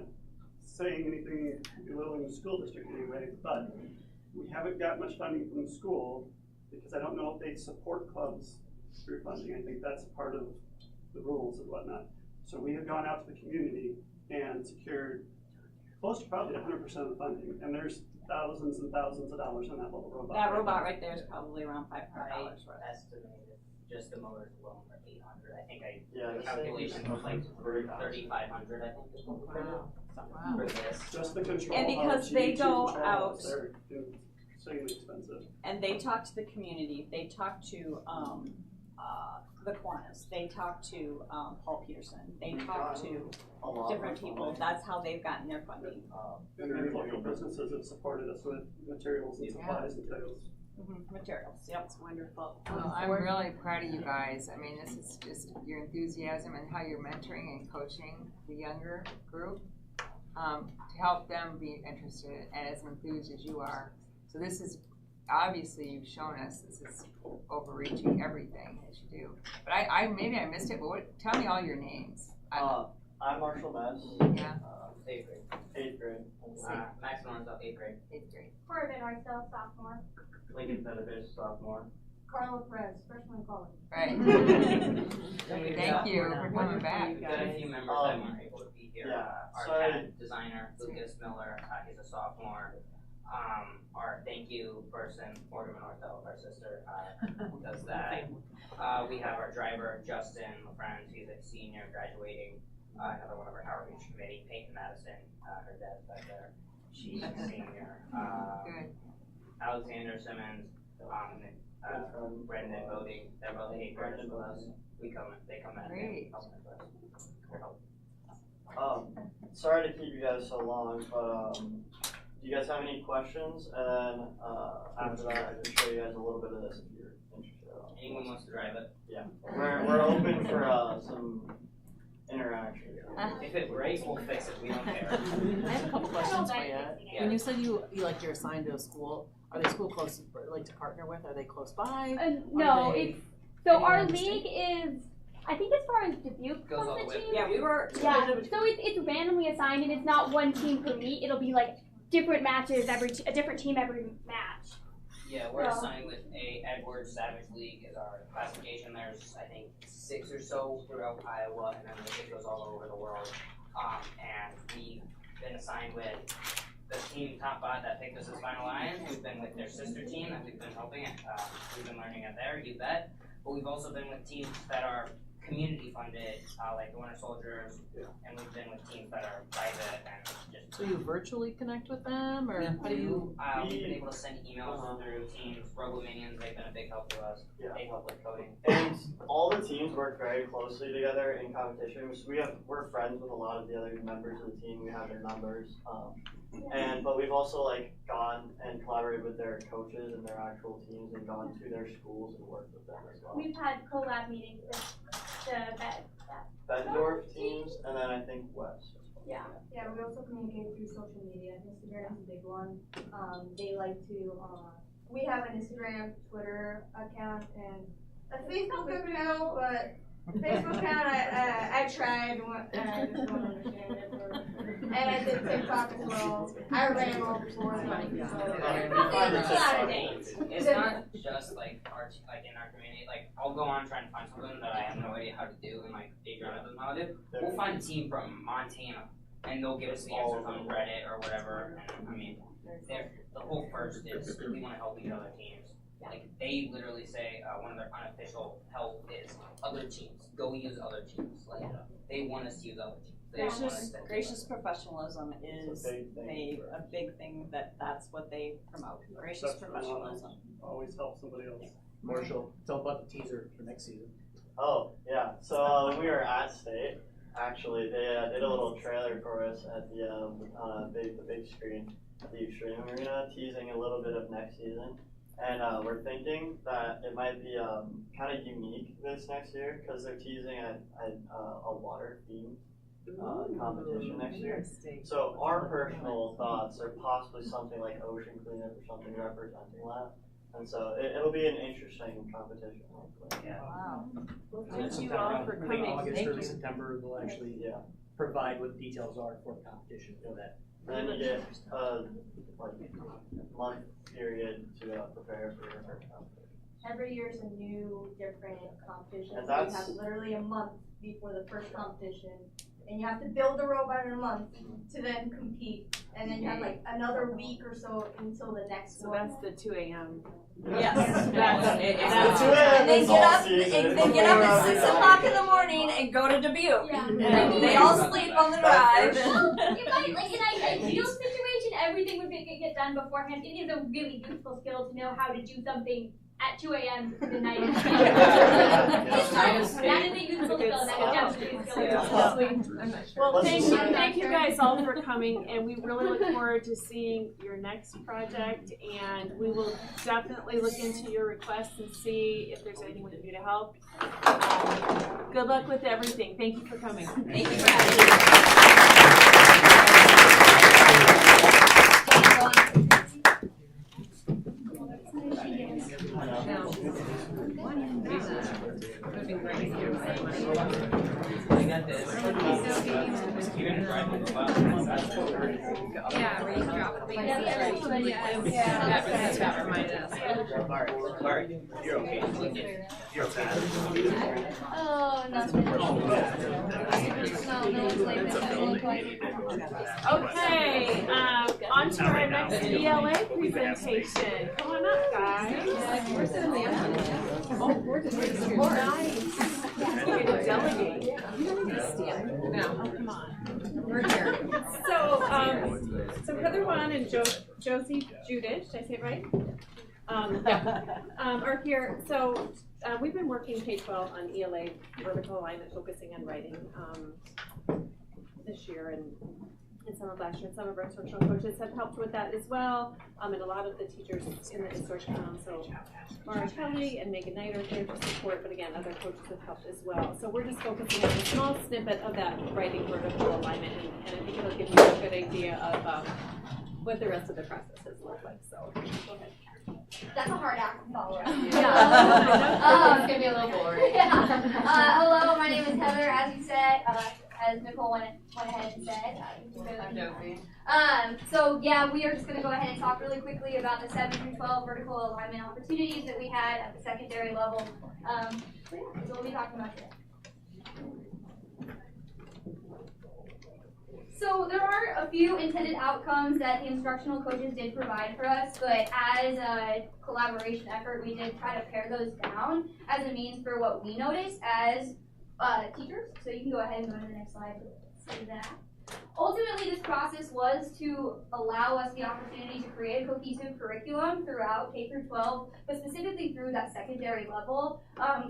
N: saying anything belittling the school district anyway, but we haven't got much funding from the school because I don't know if they support clubs through funding. I think that's part of the rules and whatnot. So we have gone out to the community and secured close to probably 100% of the funding, and there's thousands and thousands of dollars on that little robot.
S: That robot right there is probably around $500 for us.
O: Estimated just the motors alone are 800. I think
F: Yeah,
O: the
F: the
O: calculation
F: same.
O: was like 3,500. I think is what we
S: Wow.
O: for this.
N: Just the control.
S: And because they go out,
N: They're insanely expensive.
S: and they talk to the community, they talk to, the Cornice, they talk to, Paul Peterson, they talk to
F: A lot
S: different
F: of
S: people,
F: funding.
S: that's how they've gotten their funding.
N: And many local businesses have supported us with materials and supplies and things.
S: Materials, yep. It's wonderful.
C: Well, I'm really proud of you guys. I mean, this is just your enthusiasm and how you're mentoring and coaching the younger group to help them be interested and as enthused as you are. So this is, obviously you've shown us this is overreaching everything that you do. But I maybe I missed it, but tell me all your names.
F: I'm Marshall Mess.
C: Yeah.
O: 8th grade.
F: 8th grade.
O: Max Norris up 8th grade.
C: 8th grade.
P: Corbin Arcel, sophomore.
O: Lincoln Featherfish, sophomore.
R: Carla Perez, freshman in college.
C: Right. Thank you for coming back.
O: We've got a few members that weren't able to be here. Our CAD designer, Lucas Miller, he's a sophomore. Our thank you person, Morgan Northell, our sister, does that. We have our driver, Justin LaFrance, he's a senior graduating. Another one of our outreach committee, Peyton Madison, her dad's back there. She's a senior.
C: Good.
O: Alexander Simmons, Brendan voting, they're both 8th graders with us. They come at
C: Great.
F: Sorry to keep you guys so long, but do you guys have any questions? And then after that, I can show you guys a little bit of this if you're interested at all.
O: Anyone wants to drive it?
F: Yeah, we're open for some interaction.
O: If it breaks, we'll fix it. We don't care.
K: I have a couple questions for you. When you said you like you're assigned to a school, are they school close, like to partner with? Are they close by?
P: No,
K: Are they
P: it's so our
K: anywhere in the
P: league is. I think as far as Dubuque
O: Goes all
P: goes,
O: the way
P: the team.
S: Yeah, we were.
P: Yeah, so it's randomly assigned and it's not one team per meet. It'll be like different matches a different team every match.
O: Yeah, we're
P: So-
O: assigned with a Edwards Savage League is our classification. There's I think 6 or so throughout Iowa, and then it goes all over the world. And we've been assigned with the team top 5 that picked us as Final Lions. We've been with their sister team that we've been helping at. We've been learning at there, you bet. But we've also been with teams that are community funded, like the Winter Soldiers, and we've been with teams that are private and just.
K: So you virtually connect with them, or how do you?
O: We've been able to send emails through teams. Robominions, they've been a big help to us. They help with coding.
F: And all the teams work very closely together in competition. So we're friends with a lot of the other members of the team. We have their numbers. But we've also gone and collaborated with their coaches and their actual teams and gone to their schools and worked with them as well.
P: We've had collab meetings with the
F: Bettendorf teams, and then I think West.
P: Yeah.
R: Yeah, we also communicate through social media. Instagram is a big one. They like to, we have an Instagram, Twitter account, and a Facebook account, but Facebook account, I tried, and I just don't understand it. And I did TikTok as well. I ran all before, so probably out of date.
O: It's not just our in our community. I'll go on trying to find something that I have no idea how to do, and Adriana doesn't know how to do. We'll find a team from Montana, and they'll give us the answers on Reddit or whatever. And I mean, the whole first is we want to help each other teams. They literally say one of their unofficial help is other teams. Go use other teams. They want us to use other teams.
S: Gracious professionalism is a big thing that's what they promote. Gracious professionalism.
N: Always help somebody else.
T: Marshall, tell about the teaser for next season.
F: Oh, yeah. So when we were at state, actually, they did a little trailer for us at the big screen at the Extreme Arena, teasing a little bit of next season. And we're thinking that it might be kind of unique this next year because they're teasing at a water theme competition next year. So our personal thoughts are possibly something like ocean cleanup or something representing that. And so it'll be an interesting competition, hopefully.
A: Yeah. Wow. Well,
T: So
A: thank you
T: sometime
A: all
T: around
A: for
T: late
A: coming.
T: August,
A: Thank
T: early
A: you.
T: September, they'll actually provide what the details are for the competition for that.
F: And then you get a month period to prepare for your first competition.
R: Every year is a new, different competition.
F: And
R: So you
F: that's-
R: have literally a month before the first competition, and you have to build the robot in a month to then compete, and then you have like another week or so until the next
A: So
R: one.
A: that's the 2 a.m.
R: Yes.
A: That's
R: And they get up at 6 o'clock in the morning and go to Dubuque.
P: Yeah.
R: And they all sleep on the drive.
P: It might, like, in an ideal situation, everything would get done beforehand. It is a really useful skill to know how to do something at 2 a.m. the night. That is a useful skill. That is definitely a skill.
A: Well, thank you guys all for coming, and we really look forward to seeing your next project, and we will definitely look into your requests and see if there's anything we can do to help. Good luck with everything. Thank you for coming.
R: Thank you for having
C: I got this.
L: Yeah, where you drop the that reminded us.
Q: Mark, you're okay. You're okay.
P: Oh, nothing. No one's like
A: Okay, on to our next ELA presentation. Come on up, guys. We're sitting the nice. You're gonna delegate. You don't need to stand. No. Oh, come on. We're here. So Heather Wan and Josie Judish, did I say it right? Are here. So we've been working K-12 on ELA vertical alignment, focusing on writing this year and some of last year. And some of our instructional coaches have helped with that as well. And a lot of the teachers in the instruction council, Mara Kelly and Megan Knight are here to support, but again, other coaches have helped as well. So we're just focusing on a small snippet of that writing vertical alignment, and I think it'll give you a good idea of what the rest of the processes look like. So go ahead.
P: That's a hard act to follow.
A: Yeah.
P: It's gonna be a little boring. Yeah. Hello, my name is Heather. As you said, as Nicole went ahead and said.
C: I'm Josie.
P: So yeah, we are just gonna go ahead and talk really quickly about the 7 through 12 vertical alignment opportunities that we had at the secondary level. So yeah, that's what we'll be talking about today. So there are a few intended outcomes that the instructional coaches did provide for us, but as a collaboration effort, we did try to pare those down as a means for what we noticed as teachers. So you can go ahead and go to the next slide to see that. Ultimately, this process was to allow us the opportunity to create a cohesive curriculum throughout K through 12, but specifically through that secondary level.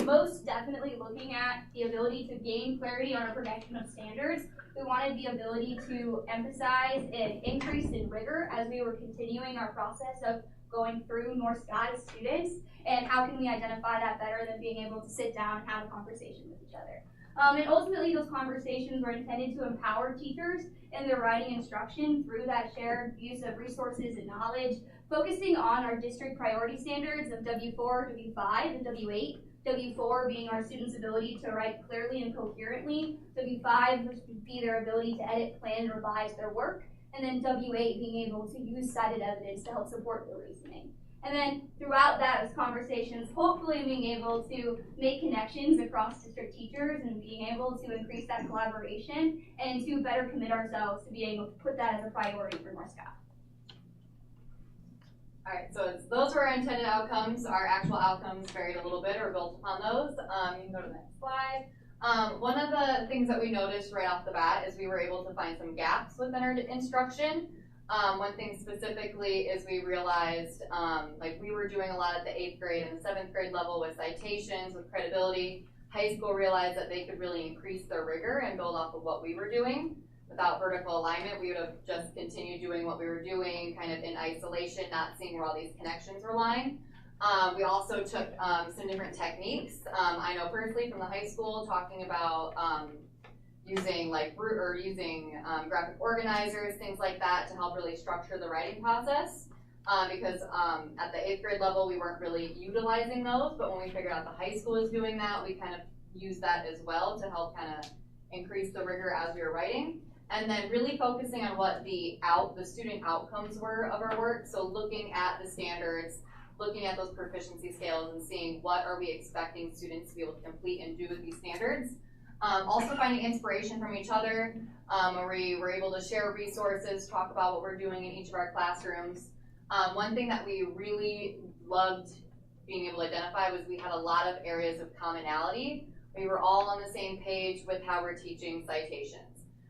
P: Most definitely looking at the ability to gain clarity on a progression of standards. We wanted the ability to emphasize an increase in rigor as we were continuing our process of going through North Scott as students, and how can we identify that better than being able to sit down and have a conversation with each other. And ultimately, those conversations were intended to empower teachers in their writing instruction through that shared use of resources and knowledge, focusing on our district priority standards of W4, W5, and W8. W4 being our students' ability to write clearly and coherently, W5 would be their ability to edit, plan, and revise their work, and then W8 being able to use cited evidence to help support their reasoning. And then throughout those conversations, hopefully being able to make connections across district teachers and being able to increase that collaboration and to better commit ourselves to being able to put that as a priority for North Scott.
U: Alright, so those were our intended outcomes. Our actual outcomes varied a little bit or built upon those. You can go to the next slide. One of the things that we noticed right off the bat is we were able to find some gaps within our instruction. One thing specifically is we realized like we were doing a lot at the 8th grade and the 7th grade level with citations, with credibility. High school realized that they could really increase their rigor and build off of what we were doing. Without vertical alignment, we would have just continued doing what we were doing kind of in isolation, not seeing where all these connections were lying. We also took some different techniques. I know personally from the high school talking about using graphic organizers, things like that to help really structure the writing process. because at the 8th grade level, we weren't really utilizing those, but when we figured out the high school is doing that, we kind of used that as well to help kind of increase the rigor as we were writing. And then really focusing on what the student outcomes were of our work. So looking at the standards, looking at those proficiency scales and seeing what are we expecting students to be able to complete and do with these standards. Also finding inspiration from each other, where we were able to share resources, talk about what we're doing in each of our classrooms. One thing that we really loved being able to identify was we had a lot of areas of commonality. We were all on the same page with how we're teaching citations.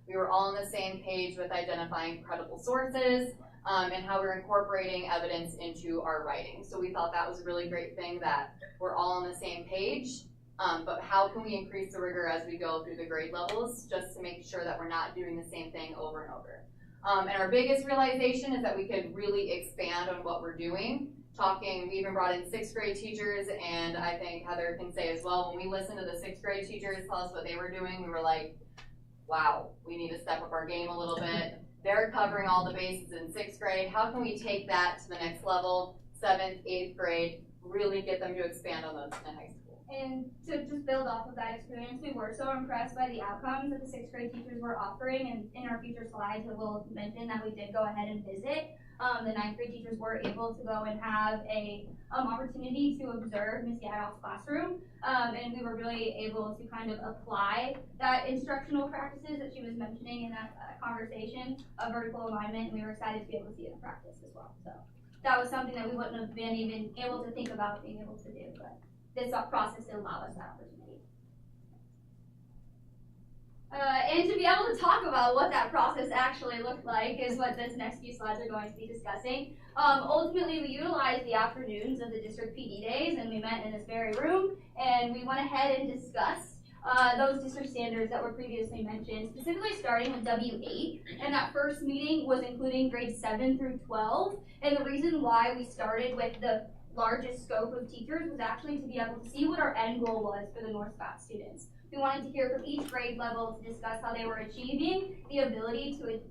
U: We were all on the same page with identifying credible sources and how we're incorporating evidence into our writing. So we thought that was a really great thing that we're all on the same page, but how can we increase the rigor as we go through the grade levels just to make sure that we're not doing the same thing over and over. And our biggest realization is that we could really expand on what we're doing. We even brought in 6th grade teachers, and I think Heather can say as well, when we listened to the 6th grade teachers tell us what they were doing, we were like, wow, we need to step up our game a little bit. They're covering all the bases in 6th grade. How can we take that to the next level, 7th, 8th grade, really get them to expand on those in high school?
P: And to just build off of that experience, we were so impressed by the outcomes that the 6th grade teachers were offering, and in our future slides, I will mention that we did go ahead and visit. The 9th grade teachers were able to go and have a opportunity to observe Ms. Yadoff's classroom, and we were really able to kind of apply that instructional practices that she was mentioning in that conversation of vertical alignment, and we were excited to be able to see it in practice as well. So that was something that we wouldn't have been even able to think about being able to do, but this process did allow us that opportunity. And to be able to talk about what that process actually looked like is what this next few slides are going to be discussing. Ultimately, we utilized the afternoons of the district PD days, and we met in this very room, and we went ahead and discussed those district standards that were previously mentioned, specifically starting with W8. And that first meeting was including grades 7 through 12. And the reason why we started with the largest scope of teachers was actually to be able to see what our end goal was for the North Scott students. We wanted to hear from each grade level to discuss how they were achieving the ability to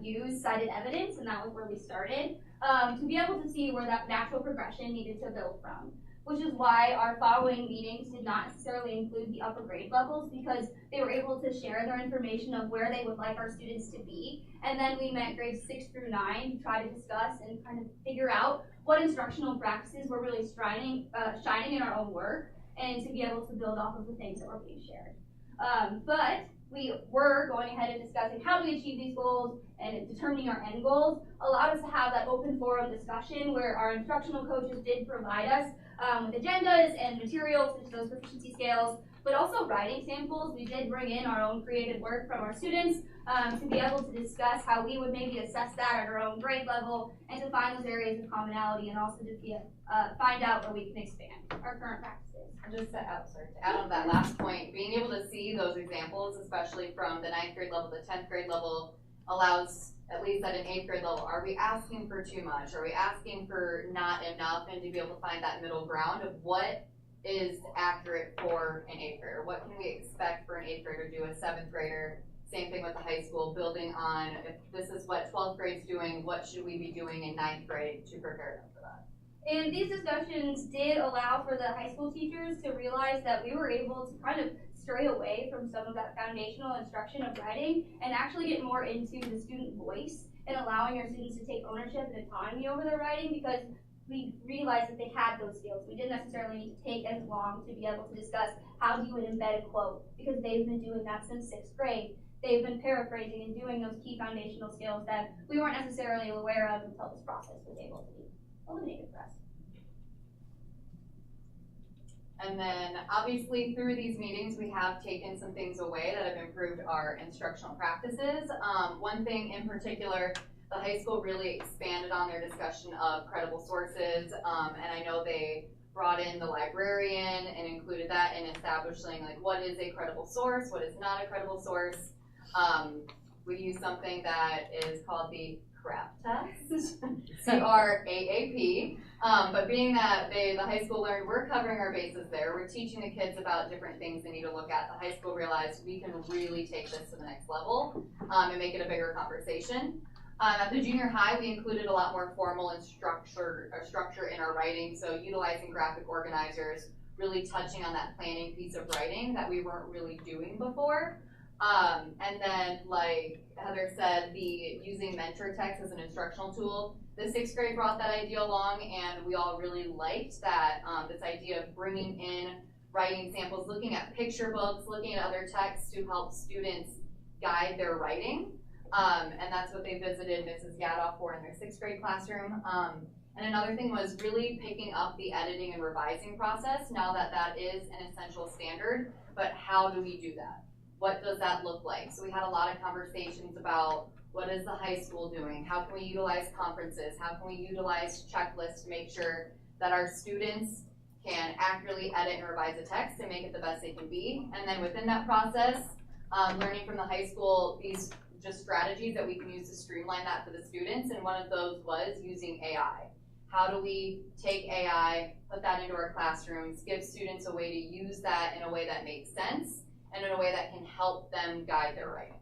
P: use cited evidence, and that was where we started, to be able to see where that natural progression needed to build from, which is why our following meetings did not necessarily include the upper grade levels, because they were able to share their information of where they would like our students to be. And then we met grades 6 through 9 to try to discuss and kind of figure out what instructional practices were really shining in our own work, and to be able to build off of the things that were being shared. But we were going ahead and discussing how do we achieve these goals and determining our end goals allowed us to have that open forum discussion where our instructional coaches did provide us with agendas and materials, such as those proficiency scales, but also writing samples. We did bring in our own creative work from our students to be able to discuss how we would maybe assess that at our own grade level and to find those areas of commonality, and also to find out where we can expand our current practices.
U: Just to add on that last point, being able to see those examples, especially from the 9th grade level, the 10th grade level, allows, at least at an 8th grade level, are we asking for too much? Are we asking for not enough? And to be able to find that middle ground of what is accurate for an 8th grader. What can we expect for an 8th grader to do, a 7th grader? Same thing with the high school, building on, if this is what 12th grade's doing, what should we be doing in 9th grade to prepare them for that?
P: And these discussions did allow for the high school teachers to realize that we were able to kind of stray away from some of that foundational instruction of writing and actually get more into the student voice and allowing our students to take ownership and autonomy over their writing, because we realized that they had those skills. We didn't necessarily need to take as long to be able to discuss how do you embed a quote, because they've been doing that since 6th grade. They've been paraphrasing and doing those key foundational skills that we weren't necessarily aware of until this process was able to be eliminated for us.
U: And then obviously through these meetings, we have taken some things away that have improved our instructional practices. One thing in particular, the high school really expanded on their discussion of credible sources. And I know they brought in the librarian and included that in establishing like what is a credible source, what is not a credible source. We use something that is called the CRAAP test, CRAAP. But being that the high school learned we're covering our bases there, we're teaching the kids about different things they need to look at, the high school realized we can really take this to the next level and make it a bigger conversation. At the junior high, we included a lot more formal and structure in our writing, so utilizing graphic organizers, really touching on that planning piece of writing that we weren't really doing before. And then, like Heather said, using mentor text as an instructional tool. The 6th grade brought that idea along, and we all really liked that, this idea of bringing in writing samples, looking at picture books, looking at other texts to help students guide their writing. And that's what they visited Mrs. Yadoff for in their 6th grade classroom. And another thing was really picking up the editing and revising process, now that that is an essential standard, but how do we do that? What does that look like? So we had a lot of conversations about what is the high school doing? How can we utilize conferences? How can we utilize checklists to make sure that our students can accurately edit and revise the text and make it the best they can be? And then within that process, learning from the high school these just strategies that we can use to streamline that for the students, and one of those was using AI. How do we take AI, put that into our classrooms, give students a way to use that in a way that makes sense, and in a way that can help them guide their writing.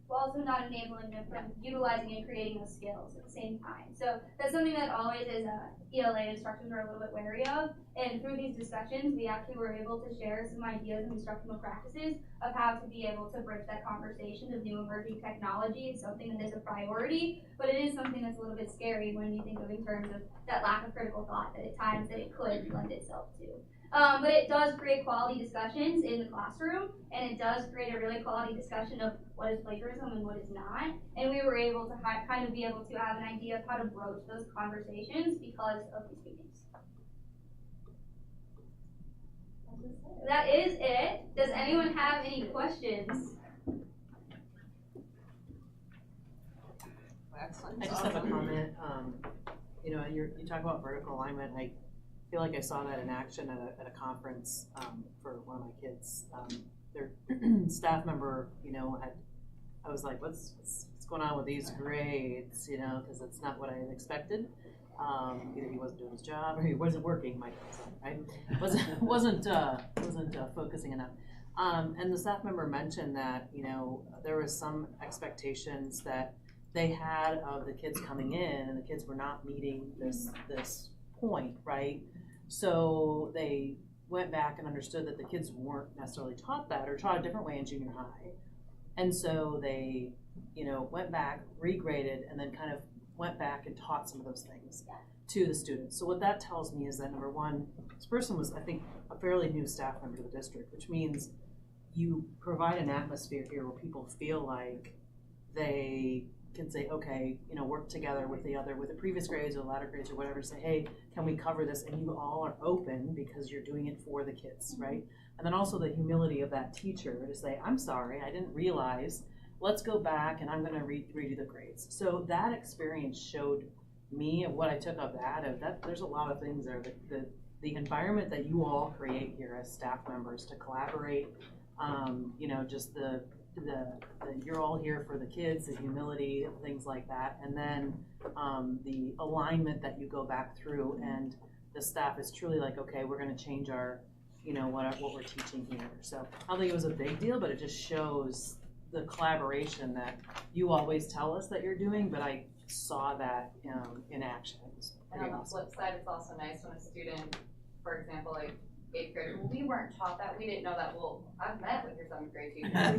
P: While also not enabling them from utilizing and creating those skills at the same time. So that's something that always as ELA instructors are a little bit wary of. And through these discussions, we actually were able to share some ideas and instructional practices of how to be able to bridge that conversation of new emerging technology. It's something that is a priority, but it is something that's a little bit scary when you think of in terms of that lack of critical thought that at times that it could lend itself to. But it does create quality discussions in the classroom, and it does create a really quality discussion of what is plagiarism and what is not. And we were able to kind of be able to have an idea of how to broach those conversations because of these meetings. That is it. Does anyone have any questions?
J: I just have a comment. You know, you talk about vertical alignment. I feel like I saw that in action at a conference for one of my kids. Their staff member, you know, I was like, what's going on with these grades? You know, because it's not what I had expected. Either he wasn't doing his job or he wasn't working. My son, right? Wasn't focusing enough. And the staff member mentioned that, you know, there was some expectations that they had of the kids coming in, and the kids were not meeting this point, right? So they went back and understood that the kids weren't necessarily taught that or taught a different way in junior high. And so they, you know, went back, regraded, and then kind of went back and taught some of those things to the students. So what that tells me is that, number one, this person was, I think, a fairly new staff member to the district, which means you provide an atmosphere here where people feel like they can say, okay, you know, work together with the previous grades or the latter grades or whatever, say, hey, can we cover this? And you all are open because you're doing it for the kids, right? And then also the humility of that teacher to say, I'm sorry, I didn't realize, let's go back and I'm gonna redo the grades. So that experience showed me what I took of that, there's a lot of things there, the environment that you all create here as staff members to collaborate, you know, just the you're all here for the kids, the humility, things like that, and then the alignment that you go back through, and the staff is truly like, okay, we're going to change our, you know, what we're teaching here. So I don't think it was a big deal, but it just shows the collaboration that you always tell us that you're doing, but I saw that in action.
U: And on the flip side, it's also nice when a student, for example, like 8th grade, well, we weren't taught that, we didn't know that. Well, I've met with your 7th grade teachers. Say,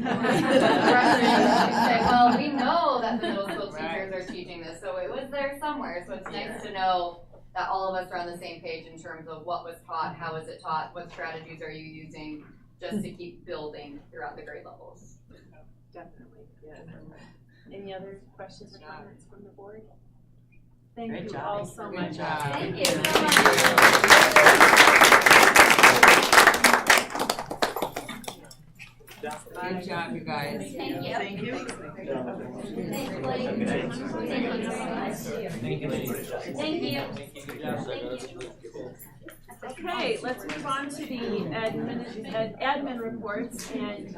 U: well, we know that the middle school teachers are teaching this, so it was there somewhere. So it's nice to know that all of us are on the same page in terms of what was taught, how was it taught, what strategies are you using, just to keep building throughout the grade levels.
A: Definitely, yeah. Any other questions or comments from the board? Thank
J: Great
A: you
J: job.
A: all so
J: Good
A: much.
J: job.
A: Thank you so
C: Good job, you guys.
A: Thank you.
C: Thank you.
A: Thank you. Okay, let's move on to the admin reports, and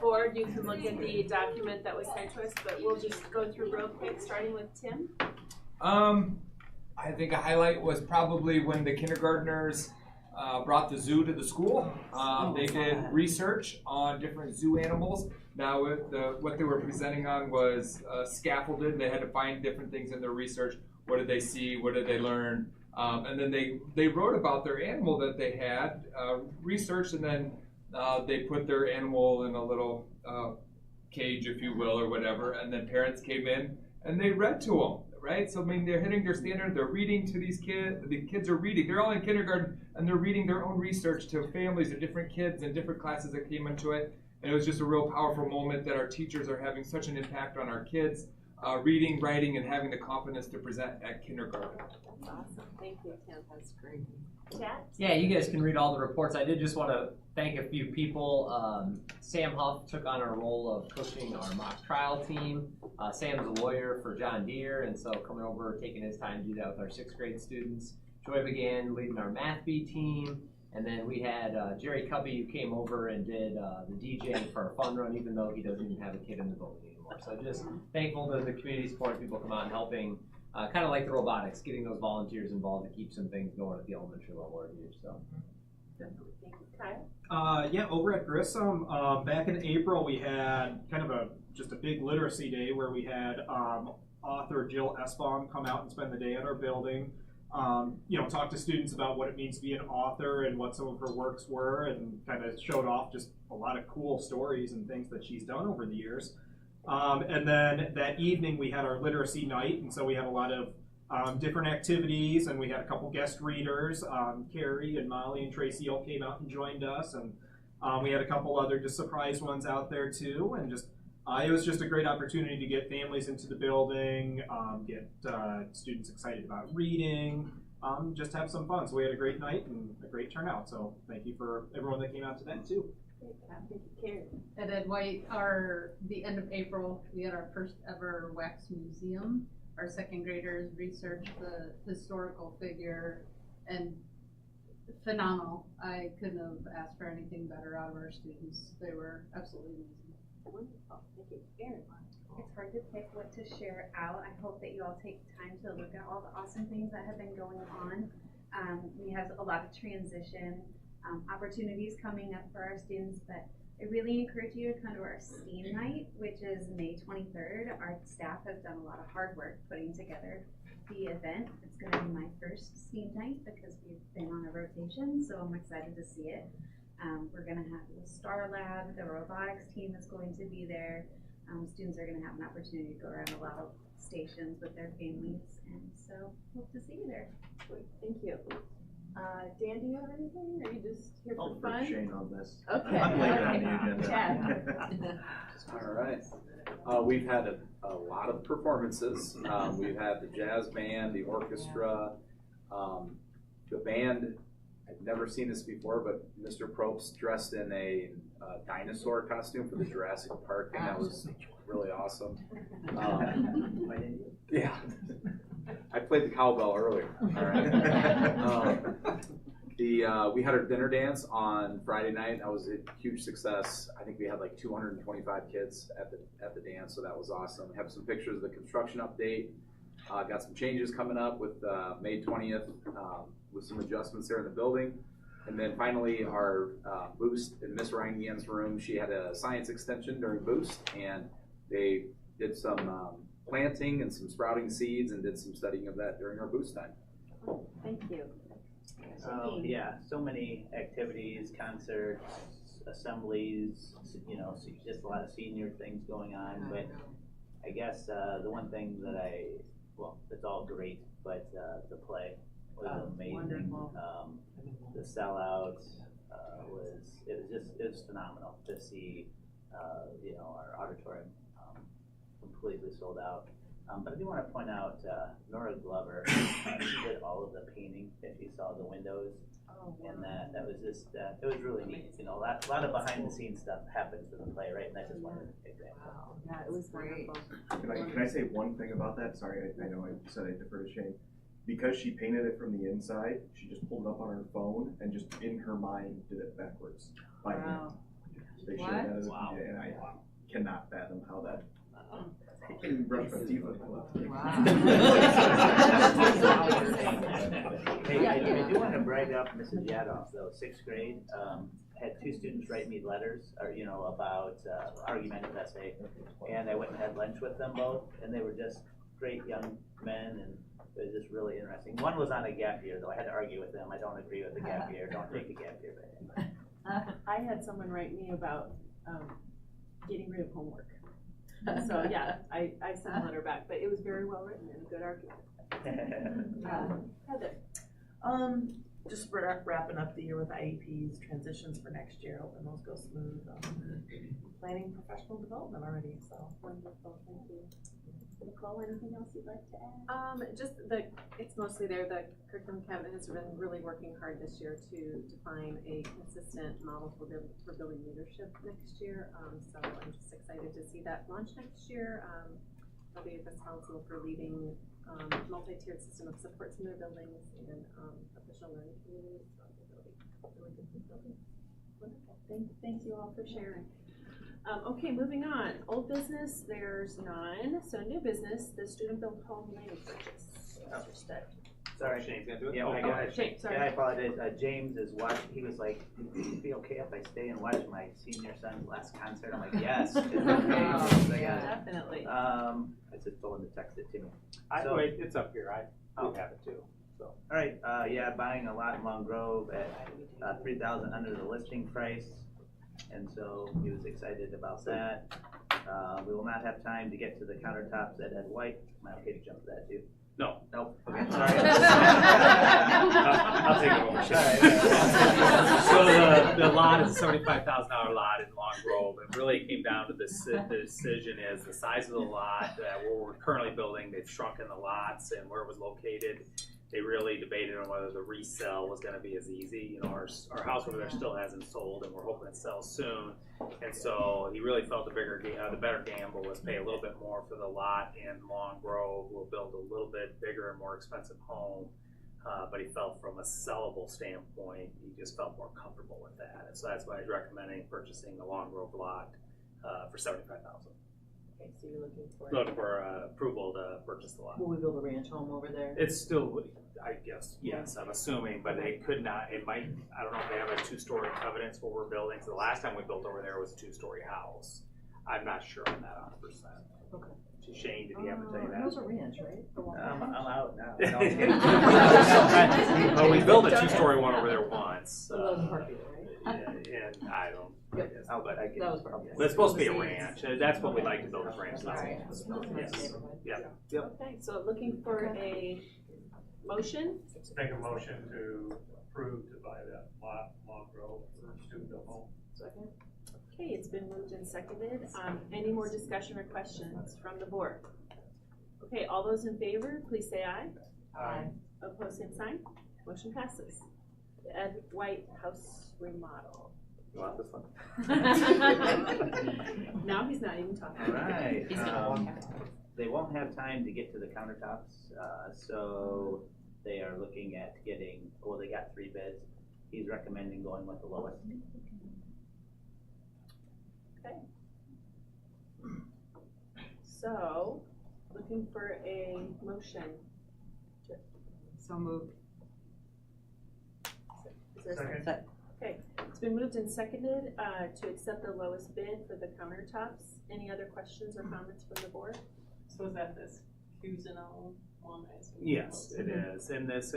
A: board, you can look at the document that was sent to us, but we'll just go through real quick, starting with Tim.
E: I think a highlight was probably when the kindergartners brought the zoo to the school. They did research on different zoo animals Now what they were presenting on was scaffolded. They had to find different things in their research. What did they see? What did they learn? And then they wrote about their animal that they had researched, and then they put their animal in a little cage, if you will, or whatever. And then parents came in and they read to them. Right? So, I mean, they're hitting their standard, they're reading to these kids, the kids are reading, they're all in kindergarten, and they're reading their own research to families of different kids and different classes that came into it. And it was just a real powerful moment that our teachers are having such an impact on our kids, reading, writing, and having the confidence to present at kindergarten.
A: That's awesome. Thank you, Tim. That's great. Chad?
H: Yeah, you guys can read all the reports. I did just want to thank a few people. Sam Huff took on our role of coaching our mock trial team. Sam's a lawyer for John Deere, and so coming over, taking his time to do that with our 6th grade students. Joy began leading our Math B team. And then we had Jerry Cubby, who came over and did the DJing for our fun run, even though he doesn't even have a kid in the building anymore. So just thankful to the community support people come out and helping. Kind of like the robotics, getting those volunteers involved to keep some things going at the elementary level here. So,
A: Definitely. Thank you, Kyle.
V: Yeah, over at Grissom, back in April, we had kind of just a big literacy day where we had author Jill Esbaum come out and spend the day at our building. Talk to students about what it means to be an author and what some of her works were, and kind of showed off just a lot of cool stories and things that she's done over the years. And then that evening we had our literacy night, and so we had a lot of different activities, and we had a couple guest readers. Carrie and Molly and Tracy all came out and joined us, and we had a couple other just surprise ones out there too, and just it was just a great opportunity to get families into the building, get students excited about reading, just have some fun. So we had a great night and a great turnout, so thank you for everyone that came out to that too.
W: At Ed White, the end of April, we had our first ever wax museum. Our 2nd graders researched the historical figure, and phenomenal. I couldn't have asked for anything better out of our students. They were absolutely amazing.
A: Wonderful. Thank you. Erin.
X: It's hard to pick what to share out. I hope that you all take time to look at all the awesome things that have been going on. We have a lot of transition opportunities coming up for our students, but I really encourage you to come to our STEAM night, which is May 23rd. Our staff has done a lot of hard work putting together the event. It's going to be my first STEAM night because we've been on a rotation, so I'm excited to see it. We're going to have the STAR Lab, the robotics team is going to be there. Students are going to have an opportunity to go around a lot of stations with their families, and so hope to see you there.
A: Great. Thank you. Dan, do you have anything, or are you just here for
Y: I'll
A: fun?
Y: put Shane on this.
A: Okay.
Y: I'm later
A: Okay.
Y: on the agenda.
A: Chad.
Z: All right. We've had a lot of performances. We've had the jazz band, the orchestra, the band. I've never seen this before, but Mr. Probst dressed in a dinosaur costume for the Jurassic Park thing. That was really awesome. Yeah. I played the cowbell earlier. All right. We had our dinner dance on Friday night. That was a huge success. I think we had like 225 kids at the dance, so that was awesome. Have some pictures of the construction update. Got some changes coming up with May 20th with some adjustments there in the building. And then finally our Boost in Miss Rangian's room, she had a science extension during Boost, and they did some planting and some sprouting seeds and did some studying of that during our Boost time.
A: Thank you.
T: Oh, yeah, so many activities, concerts, assemblies, just a lot of senior things going on. But I guess the one thing that it's all great, but the play was amazing. The sellouts it was phenomenal to see, our auditorium completely sold out. But I do want to point out Nora Glover. She did all of the painting. If you saw the windows, and that was just it was really neat. A lot of behind the scenes stuff happens in the play, right? And that's just one example.
A: Yeah, it was wonderful.
Y: Can I say one thing about that? Sorry, I know I said I defer to Shane. Because she painted it from the inside, she just pulled it up on her phone and just in her mind did it backwards by hand. They showed that as a video, and I cannot fathom how that. I can brush my teeth with my left.
T: Hey, I do want to brag right up Mrs. Yadoff though, 6th grade, had 2 students write me letters, or, you know, about, argumentative essay, and I went and had lunch with them both, and they were just great young men, and it was just really interesting. One was on a gap year, though. I had to argue with them. I don't agree with the gap year. Don't take a gap year. But
A: I had someone write me about getting rid of homework. So yeah, I sent a letter back, but it was very well written and a good argument. Heather.
B: Just wrapping up the year with IEPs, transitions for next year, hoping those go smooth. Planning professional development already, so.
A: Wonderful, thank you. Nicole, anything else you'd like to add?
L: It's mostly there, the curriculum cabinet has been really working hard this year to define a consistent model for building leadership next year. So I'm just excited to see that launch next year. I'll be responsible for leading multi-tiered system of supports in their buildings and professional learning communities throughout the building. Really good building. Wonderful. Thank you all for sharing. Okay, moving on. Old business, there's none. So new business, the student-built home land purchase. Mr. Stead.
T: Sorry.
Z: Shane's gonna do it?
T: Yeah,
Z: Oh,
T: I
Z: go
T: got
Z: ahead,
T: it.
Z: Shane,
T: Yeah, I apologize. James is watching. He was like, "Would it be okay if I stay and watch my senior son's last concert?" I'm like, "Yes, it's okay."
A: Definitely.
T: I just told him to text it to me.
Z: Wait, it's up here. I'll have it too. So.
T: All right. Yeah, buying a lot in Long Grove at $3,000 under the listing price, and so he was excited about that. We will not have time to get to the countertops at Ed White. Am I okay to jump to that too?
Z: No.
T: Nope. Okay, sorry.
Z: I'll take it over. So the lot is a $75,000 lot in Long Grove. It really came down to this. The decision is the size of the lot where we're currently building. They've shrunken the lots and where it was located. They really debated on whether the resale was going to be as easy. You know, our house over there still hasn't sold, and we're hoping it sells soon. And so he really felt the better gamble was pay a little bit more for the lot in Long Grove. We'll build a little bit bigger and more expensive home, but he felt from a sellable standpoint, he just felt more comfortable with that. And so that's why he's recommending purchasing the Long Grove lot for $75,000.
B: Okay, so you're
Z: Looking for approval to purchase the lot.
B: Will we build a ranch home over there?
Z: It's still, I guess, yes, I'm assuming, but they could not, it might, I don't know if they have a 2-story covenants for what we're building. So the last time we built over there was a 2-story house. I'm not sure on that 100%. Okay. Shane, did he have to tell you that?
B: It was a ranch, right?
T: I'm out now.
Z: Oh, we built a 2-story one over there once.
B: It wasn't parking, right?
Z: And I don't.
B: Yep.
Z: But I
B: That was perfect.
Z: But it's supposed to be a ranch. That's what we like to build, is ranch level. Yes. Yep.
A: Okay, so looking for a motion?
D: Let's make a motion to approve to buy that lot, Long Grove, for student-built home.
A: Second. Okay, it's been moved and seconded. Any more discussion or questions from the board? Okay, all those in favor, please say aye.
D: Aye.
A: Opposed, same sign. Motion passes. The Ed White House remodel.
Z: You want this one?
A: Now he's not even talking.
T: All right. They won't have time to get to the countertops, so they are looking at getting, well, they got 3 bids. He's recommending going with the lowest.
A: Okay. So, looking for a motion.
J: So moved.
A: Is there a second? Okay, it's been moved and seconded to accept the lowest bid for the countertops. Any other questions or comments from the board?
B: So is that this Cousineau one? I assume?
Z: Yes, it is. And this,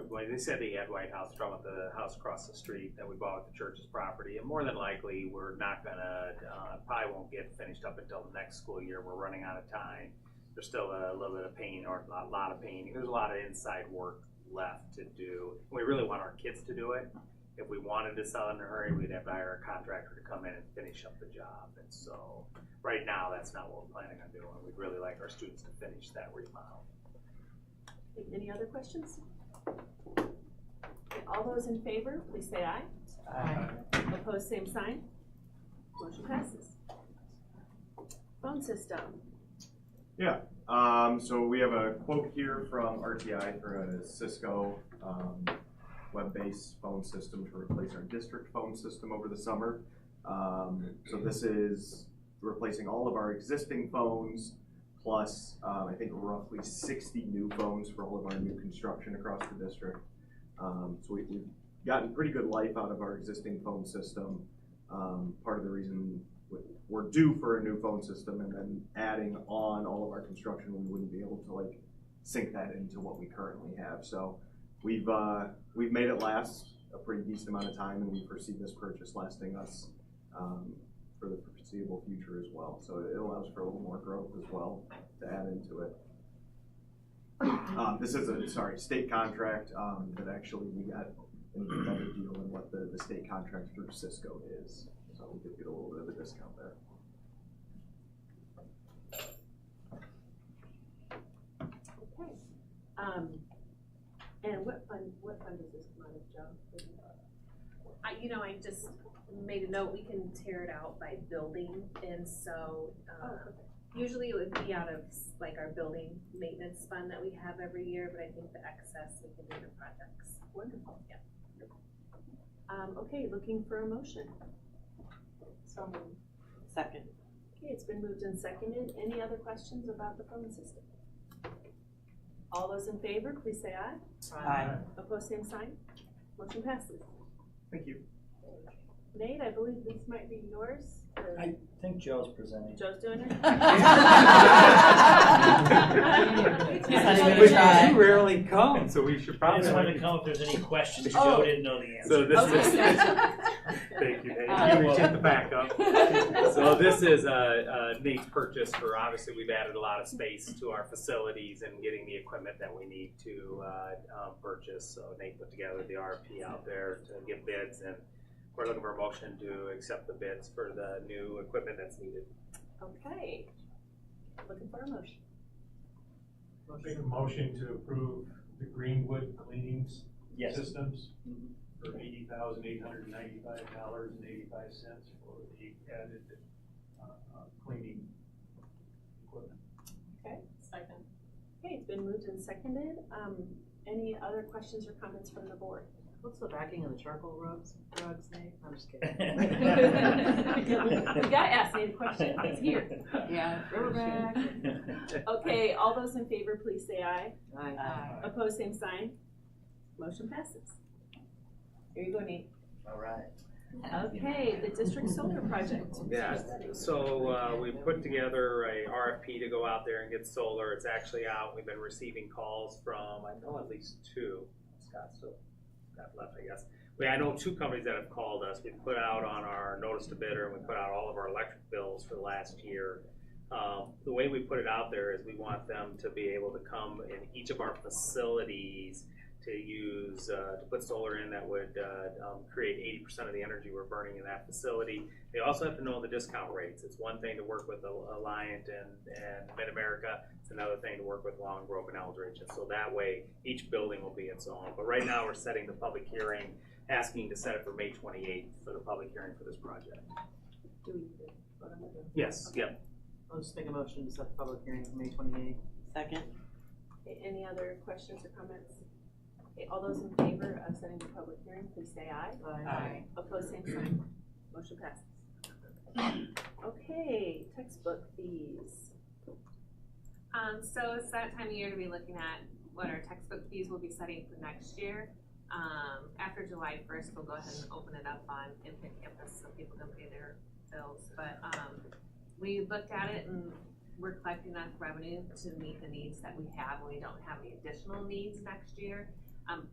Z: when they said they had White House from the house across the street that we bought at the church's property, and more than likely we're not gonna, probably won't get finished up until the next school year. We're running out of time. There's still a little bit of painting, or a lot of painting. There's a lot of inside work left to do. We really want our kids to do it. If we wanted to sell in a hurry, we'd have to hire a contractor to come in and finish up the job. And so right now, that's not what we're planning on doing. We'd really like our students to finish that remodel.
A: Any other questions? Okay, all those in favor, please say aye.
Z: Aye.
A: Opposed, same sign. Motion passes. Phone system.
Y: Yeah, so we have a quote here from RTI for a Cisco web-based phone system to replace our district phone system over the summer. So this is replacing all of our existing phones, plus I think roughly 60 new phones for all of our new construction across the district. So we've gotten pretty good life out of our existing phone system. Part of the reason we're due for a new phone system, and then adding on all of our construction, we wouldn't be able to like sync that into what we currently have. So we've made it last a pretty decent amount of time, and we foresee this purchase lasting us for the foreseeable future as well. So it allows for a little more growth as well to add into it. This is a state contract that actually we got an even better deal than what the state contract through Cisco is. So we did get a little bit of a discount there.
A: Okay. And what fund does this come out of, Joe?
L: I just made a note, we can tear it out by building, and so, usually it would be out of like our building maintenance fund that we have every year, but I think the excess we can do the projects.
A: Wonderful. Yeah. Okay, looking for a motion. So
B: Second.
A: Okay, it's been moved and seconded. Any other questions about the phone system? All those in favor, please say aye.
B: Aye.
A: Opposed, same sign. Motion passes.
Y: Thank you.
A: Nate, I believe this might be yours.
G: I think Joe's presenting.
A: Joe's doing it?
G: He
I: You rarely come, so we should
G: I
I: probably.
G: just wanted to come if there's any questions.
A: Oh.
G: Joe didn't know the answer.
I: So this
A: Okay,
I: is,
A: gotcha.
I: thank you, Nate. I appreciate the backup. So this is Nate's purchase for, obviously, we've added a lot of space to our facilities and getting the equipment that we need to purchase. So Nate put together the RFP out there to get bids, and we're looking for a motion to accept the bids for the new equipment that's needed.
A: Okay. Looking for a motion.
D: Make a motion to approve the Greenwood cleaning
G: Yes.
D: systems for $80,895.85 for the added cleaning equipment.
A: Okay. Second. Okay, it's been moved and seconded. Any other questions or comments from the board?
B: What's the backing of the charcoal rugs, Nate? I'm just kidding.
A: We gotta ask Nate a question. He's here.
B: Yeah, Riverback.
A: Okay, all those in favor, please say aye.
B: Aye.
A: Opposed, same sign. Motion passes. Here you go, Nate.
G: All right.
A: Okay, the district solar project.
I: Yeah, so we put together a RFP to go out there and get solar. It's actually out. We've been receiving calls from, I know at least two. Scott still got left, I guess. I know two companies that have called us. We put out on our notice to bidder, and we put out all of our electric bills for the last year. The way we put it out there is we want them to be able to come in each of our facilities to use, to put solar in that would create 80% of the energy we're burning in that facility. They also have to know the discount rates. It's one thing to work with Alliant and Mid-America. It's another thing to work with Long Grove and Eldridge. And so that way, each building will be its own. But right now, we're setting the public hearing, asking to set it for May 28th for the public hearing for this project.
A: Do we need to vote on it?
I: Yes, yep.
B: I'll just make a motion to set the public hearing for May 28th. Second.
A: Okay, any other questions or comments? Okay, all those in favor of setting the public hearing, please say aye.
B: Aye.
A: Opposed, same sign. Motion passes. Okay, textbook fees.
L: So it's that time of year to be looking at what our textbook fees will be setting for next year. After July 1st, we'll go ahead and open it up on Infant Campus so people can pay their bills. But we looked at it and we're collecting enough revenue to meet the needs that we have, and we don't have any additional needs next year.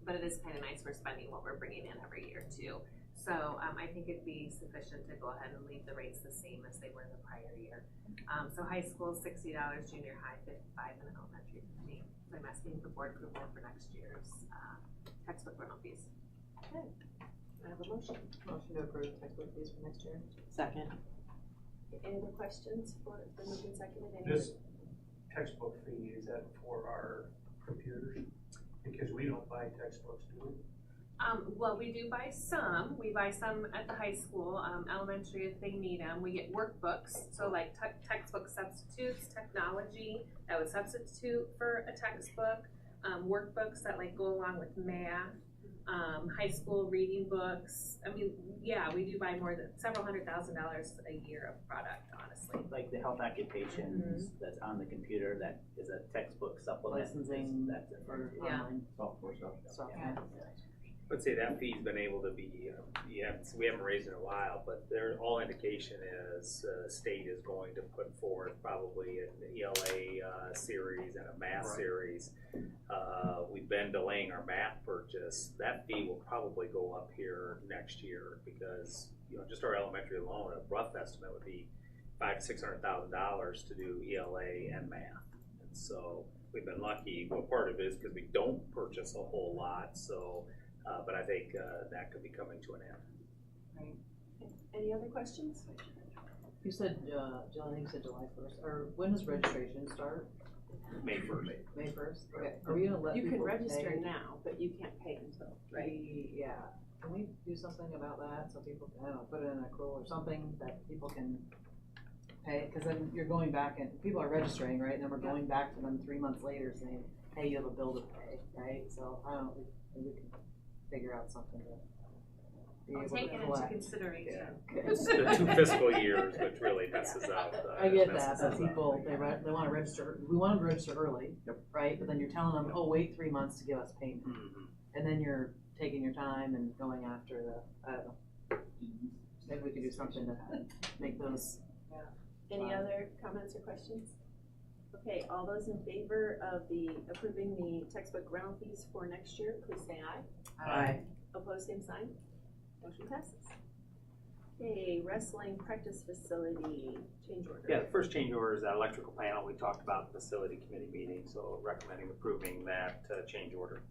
L: But it is kind of nice we're spending what we're bringing in every year too. So I think it'd be sufficient to go ahead and leave the rates the same as they were in the prior year. So high school is $60, junior high $55, and elementary $50. So I'm asking for board approval for next year's textbook rental fees.
A: Okay, I have a motion.
B: Motion to approve textbook fees for next year. Second.
A: Any other questions for the moving seconded?
D: This textbook fee, is that for our computers? Because we don't buy textbooks, do we?
L: Well, we do buy some. We buy some at the high school, elementary if they need them. We get workbooks, so like textbook substitutes, technology that would substitute for a textbook, workbooks that like go along with math, high school reading books. I mean, yeah, we do buy more than several $100,000 a year of product, honestly.
T: Like the health occupations that's on the computer that is a textbook supplement.
B: Licensing
T: That's it.
B: for
L: Yeah.
B: online
Y: Software stuff.
B: software.
I: Let's say that fee's been able to be, we haven't raised it in a while, but all indication is state is going to put forth probably an ELA series and a math series. We've been delaying our math purchase. That fee will probably go up here next year because, just our elementary alone, a rough estimate would be $500,000 to $600,000 to do ELA and math. And so we've been lucky. Well, part of it is because we don't purchase a whole lot, so. But I think that could be coming to an end.
A: Right. Any other questions?
J: You said, Jill, I think you said July 1st, or when does registration start?
I: May 1st.
J: May 1st? Okay. Are we gonna let
A: You can
J: people
A: register
J: pay?
A: now, but you can't pay until, right?
J: Yeah. Can we do something about that so people, I don't know, put it in a accrual or something that people can pay? Because then you're going back and people are registering, right? And then we're going back to them 3 months later saying, hey, you have a bill to pay, right? So I don't know, we can figure out something to be
L: I'll
J: able
L: take
J: to
L: it into
J: collect.
L: consideration.
I: It's the 2 fiscal years, which really messes up.
J: I get that, but people, they wanna register, we want them to register early, right? But then you're telling them, oh, wait 3 months to give us payment. And then you're taking your time and going after the, I don't know. Maybe we could do something to make those.
A: Any other comments or questions? Okay, all those in favor of approving the textbook rental fees for next year, please say aye.
J: Aye.
A: Opposed, same sign. Motion passes. Okay, wrestling practice facility change order.
I: Yeah, the first change order is that electrical panel we talked about in the facility committee meeting, so recommending approving that change order.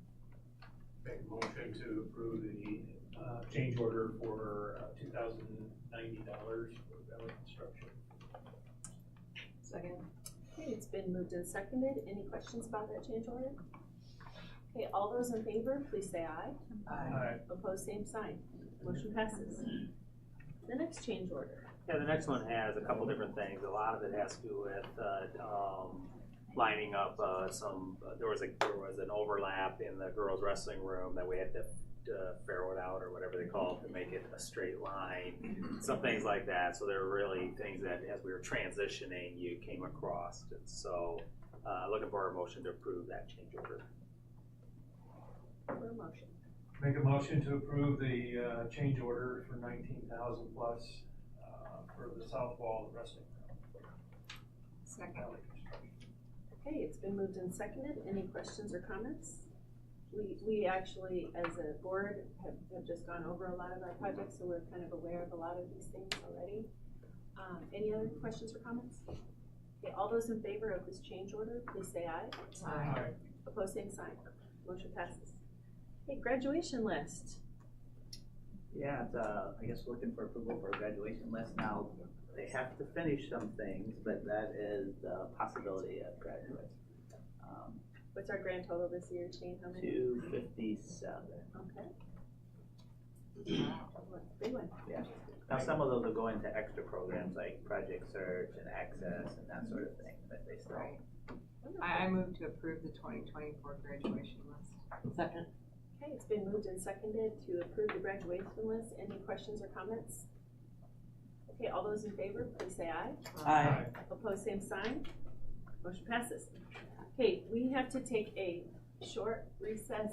D: Make a motion to approve the change order for $2,090 for Valley Construction.
J: Second.
A: Okay, it's been moved and seconded. Any questions about that change order? Okay, all those in favor, please say aye.
I: Aye.
A: Opposed, same sign. Motion passes. The next change order.
I: Yeah, the next one has a couple different things. A lot of it has to do with lining up there was an overlap in the girls' wrestling room that we had to ferro it out or whatever they call it to make it a straight line, some things like that. So there were really things that as we were transitioning you came across. And so looking for a motion to approve that change order.
A: For a motion.
D: Make a motion to approve the change order for $19,000 plus for the south wall of the wrestling room.
C: Second.
D: Valley Construction.
A: Okay, it's been moved and seconded. Any questions or comments? We actually, as a board, have just gone over a lot of our projects, so we're kind of aware of a lot of these things already. Any other questions or comments? Okay, all those in favor of this change order, please say aye.
D: Aye.
A: Opposed, same sign. Motion passes. Okay, graduation list.
T: Yeah, it's, I guess looking for approval for a graduation list. Now, they have to finish some things, but that is the possibility of graduates.
A: What's our grand total this year, Shane? How many?
T: 257.
A: Okay. Big one.
T: Yeah. Now, some of those will go into extra programs like Project Search and Access and that sort of thing, but they still.
C: Right. I move to approve the 2024 graduation list.
J: Second.
A: Okay, it's been moved and seconded to approve the graduation list. Any questions or comments? Okay, all those in favor, please say aye.
J: Aye.
A: Opposed, same sign. Motion passes. Okay, we have to take a short recess.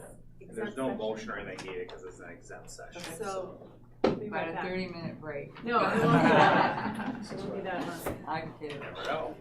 I: There's no motion or anything needed because it's an exempt session.
A: So, we'll be
C: About
A: right
C: a
A: back.
C: 30-minute break.
A: No, it won't be that. It won't be that long.
C: I'm kidding.
I: Never know.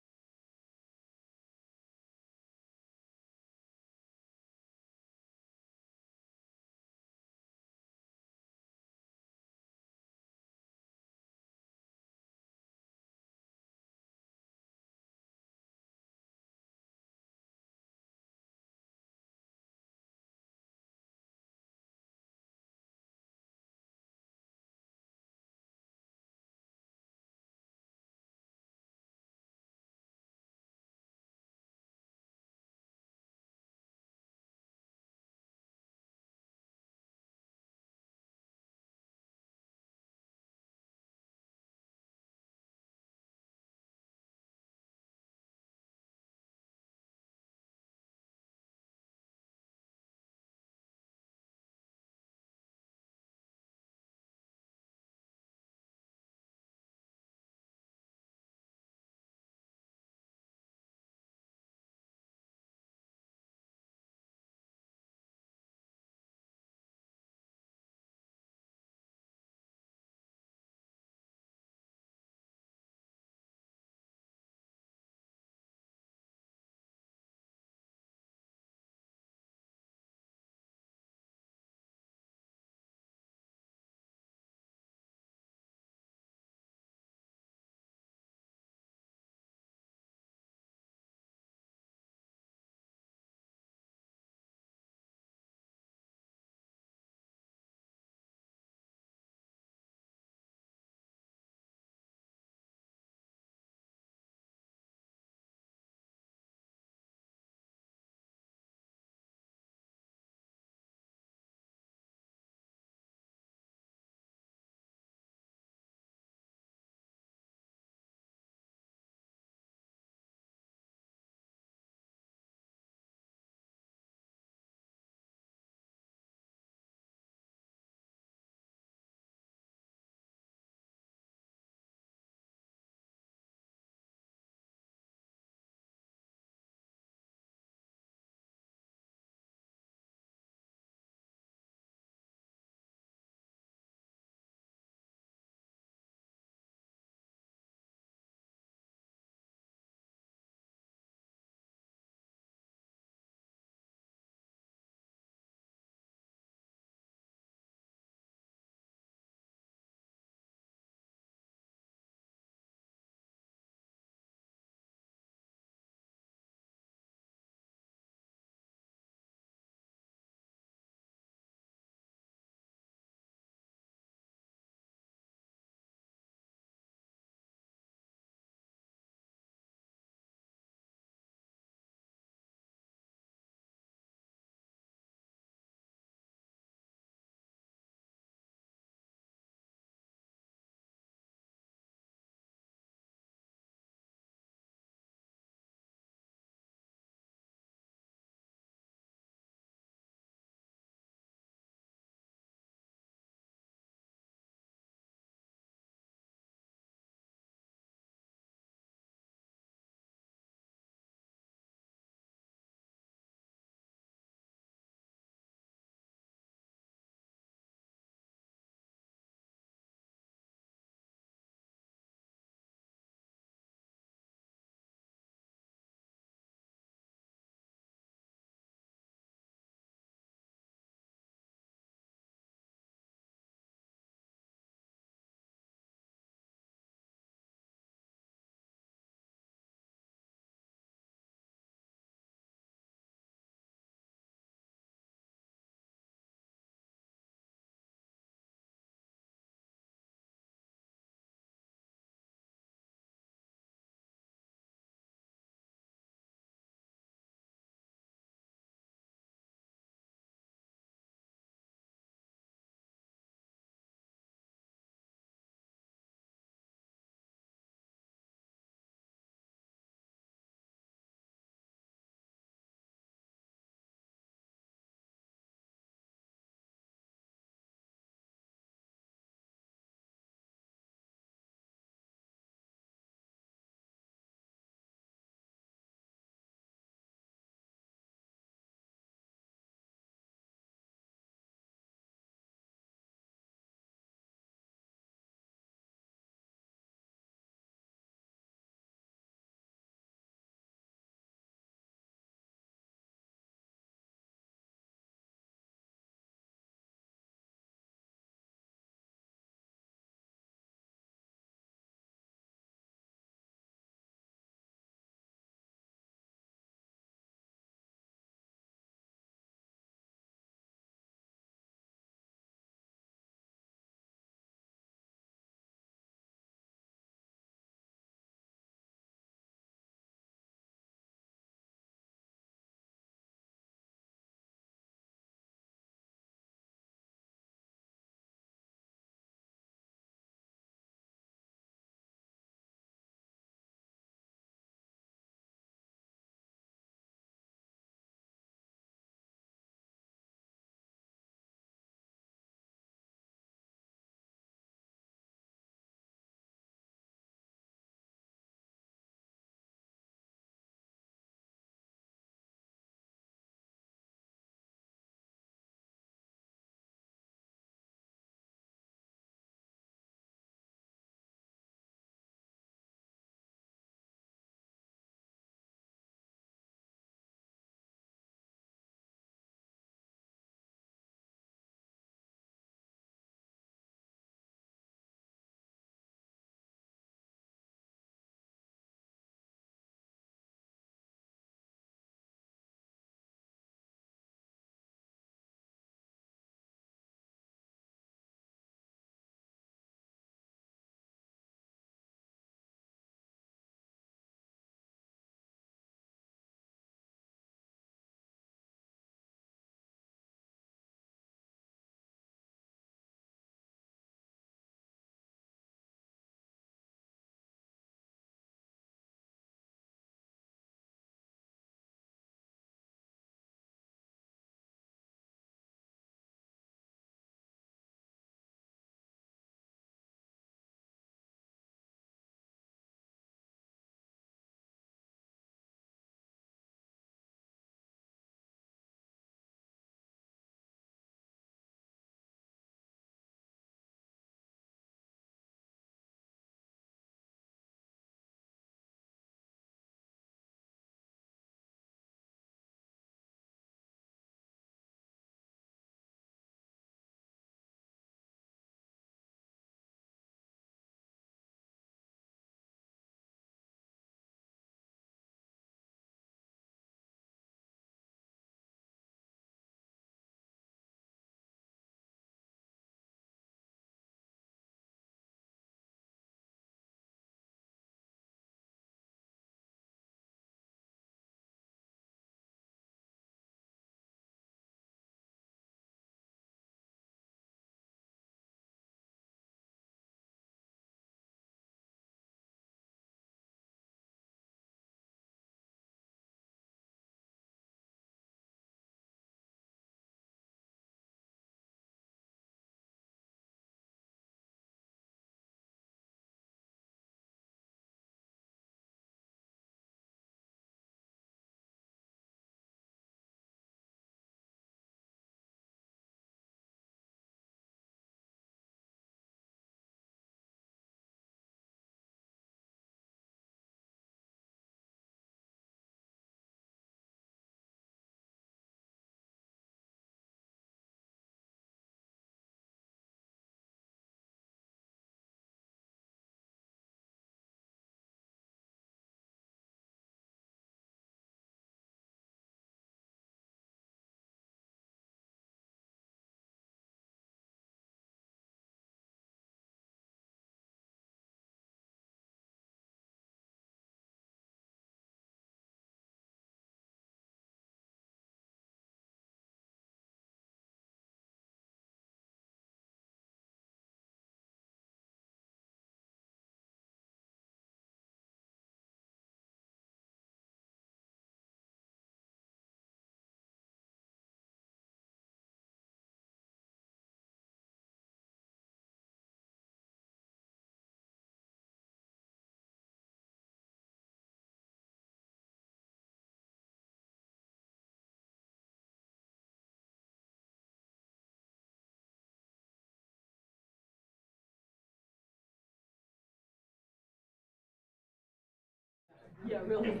A: Yeah, really.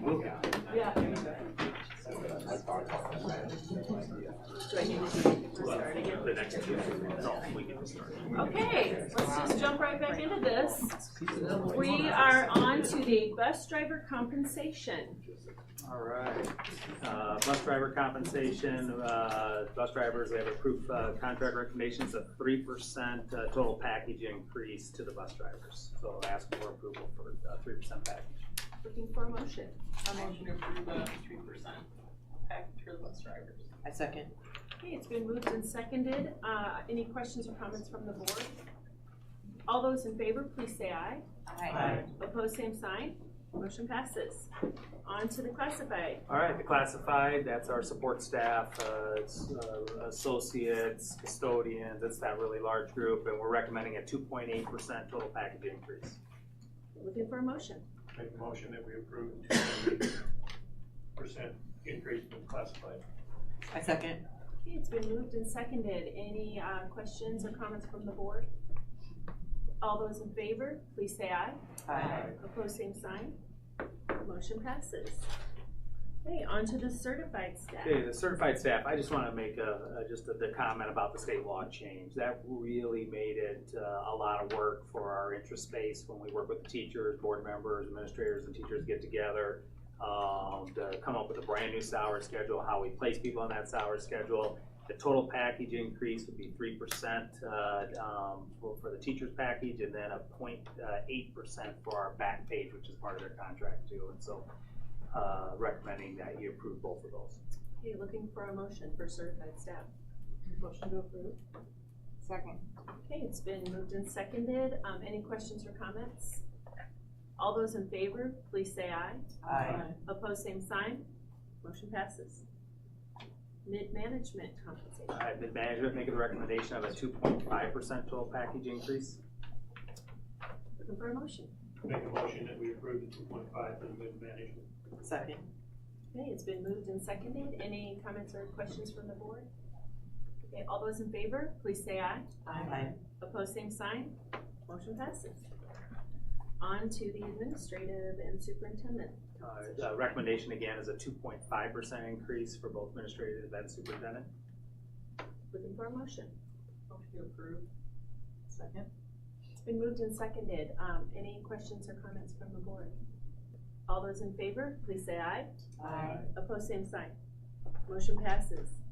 A: Yeah. Do I need to start again?
I: The next two, no, we can start.
A: Okay, let's just jump right back into this. We are on to the bus driver compensation.
I: All right. Bus driver compensation, bus drivers, we have approved contract recommendations of 3% total package increase to the bus drivers. So I'll ask for approval for 3% package.
A: Looking for a motion.
B: A motion to approve the 3% package for the bus drivers.
J: I second.
A: Okay, it's been moved and seconded. Any questions or comments from the board? All those in favor, please say aye.
C: Aye.
A: Opposed, same sign. Motion passes. On to the classified.
I: All right, the classified, that's our support staff, it's associates, custodians, it's that really large group, and we're recommending a 2.8% total package increase.
A: Looking for a motion.
D: Make a motion that we approve 2% increase in classified.
J: I second.
A: Okay, it's been moved and seconded. Any questions or comments from the board? All those in favor, please say aye.
J: Aye.
A: Opposed, same sign. Motion passes. Okay, on to the certified staff.
I: Okay, the certified staff, I just want to make the comment about the state law change. That really made it a lot of work for our interest space when we work with the teachers, board members, administrators, and teachers get together to come up with a brand new salary schedule, how we place people on that salary schedule. The total package increase would be 3% for the teacher's package, and then a 0.8% for our back page, which is part of their contract too. And so recommending that you approve both of those.
A: Okay, looking for a motion for certified staff. Motion to approve.
C: Second.
A: Okay, it's been moved and seconded. Any questions or comments? All those in favor, please say aye.
J: Aye.
A: Opposed, same sign. Motion passes. Mid-management compensation.
I: All right, mid-management making the recommendation of a 2.5% total package increase.
A: Looking for a motion.
D: Make a motion that we approve the 2.5 for the mid-management.
J: Second.
A: Okay, it's been moved and seconded. Any comments or questions from the board? Okay, all those in favor, please say aye.
J: Aye.
A: Opposed, same sign. Motion passes. On to the administrative and superintendent.
I: Recommendation again is a 2.5% increase for both administrative and superintendent.
A: Looking for a motion.
B: Motion to approve. Second.
A: It's been moved and seconded. Any questions or comments from the board? All those in favor, please say aye.
J: Aye.
A: Opposed, same sign. Motion passes.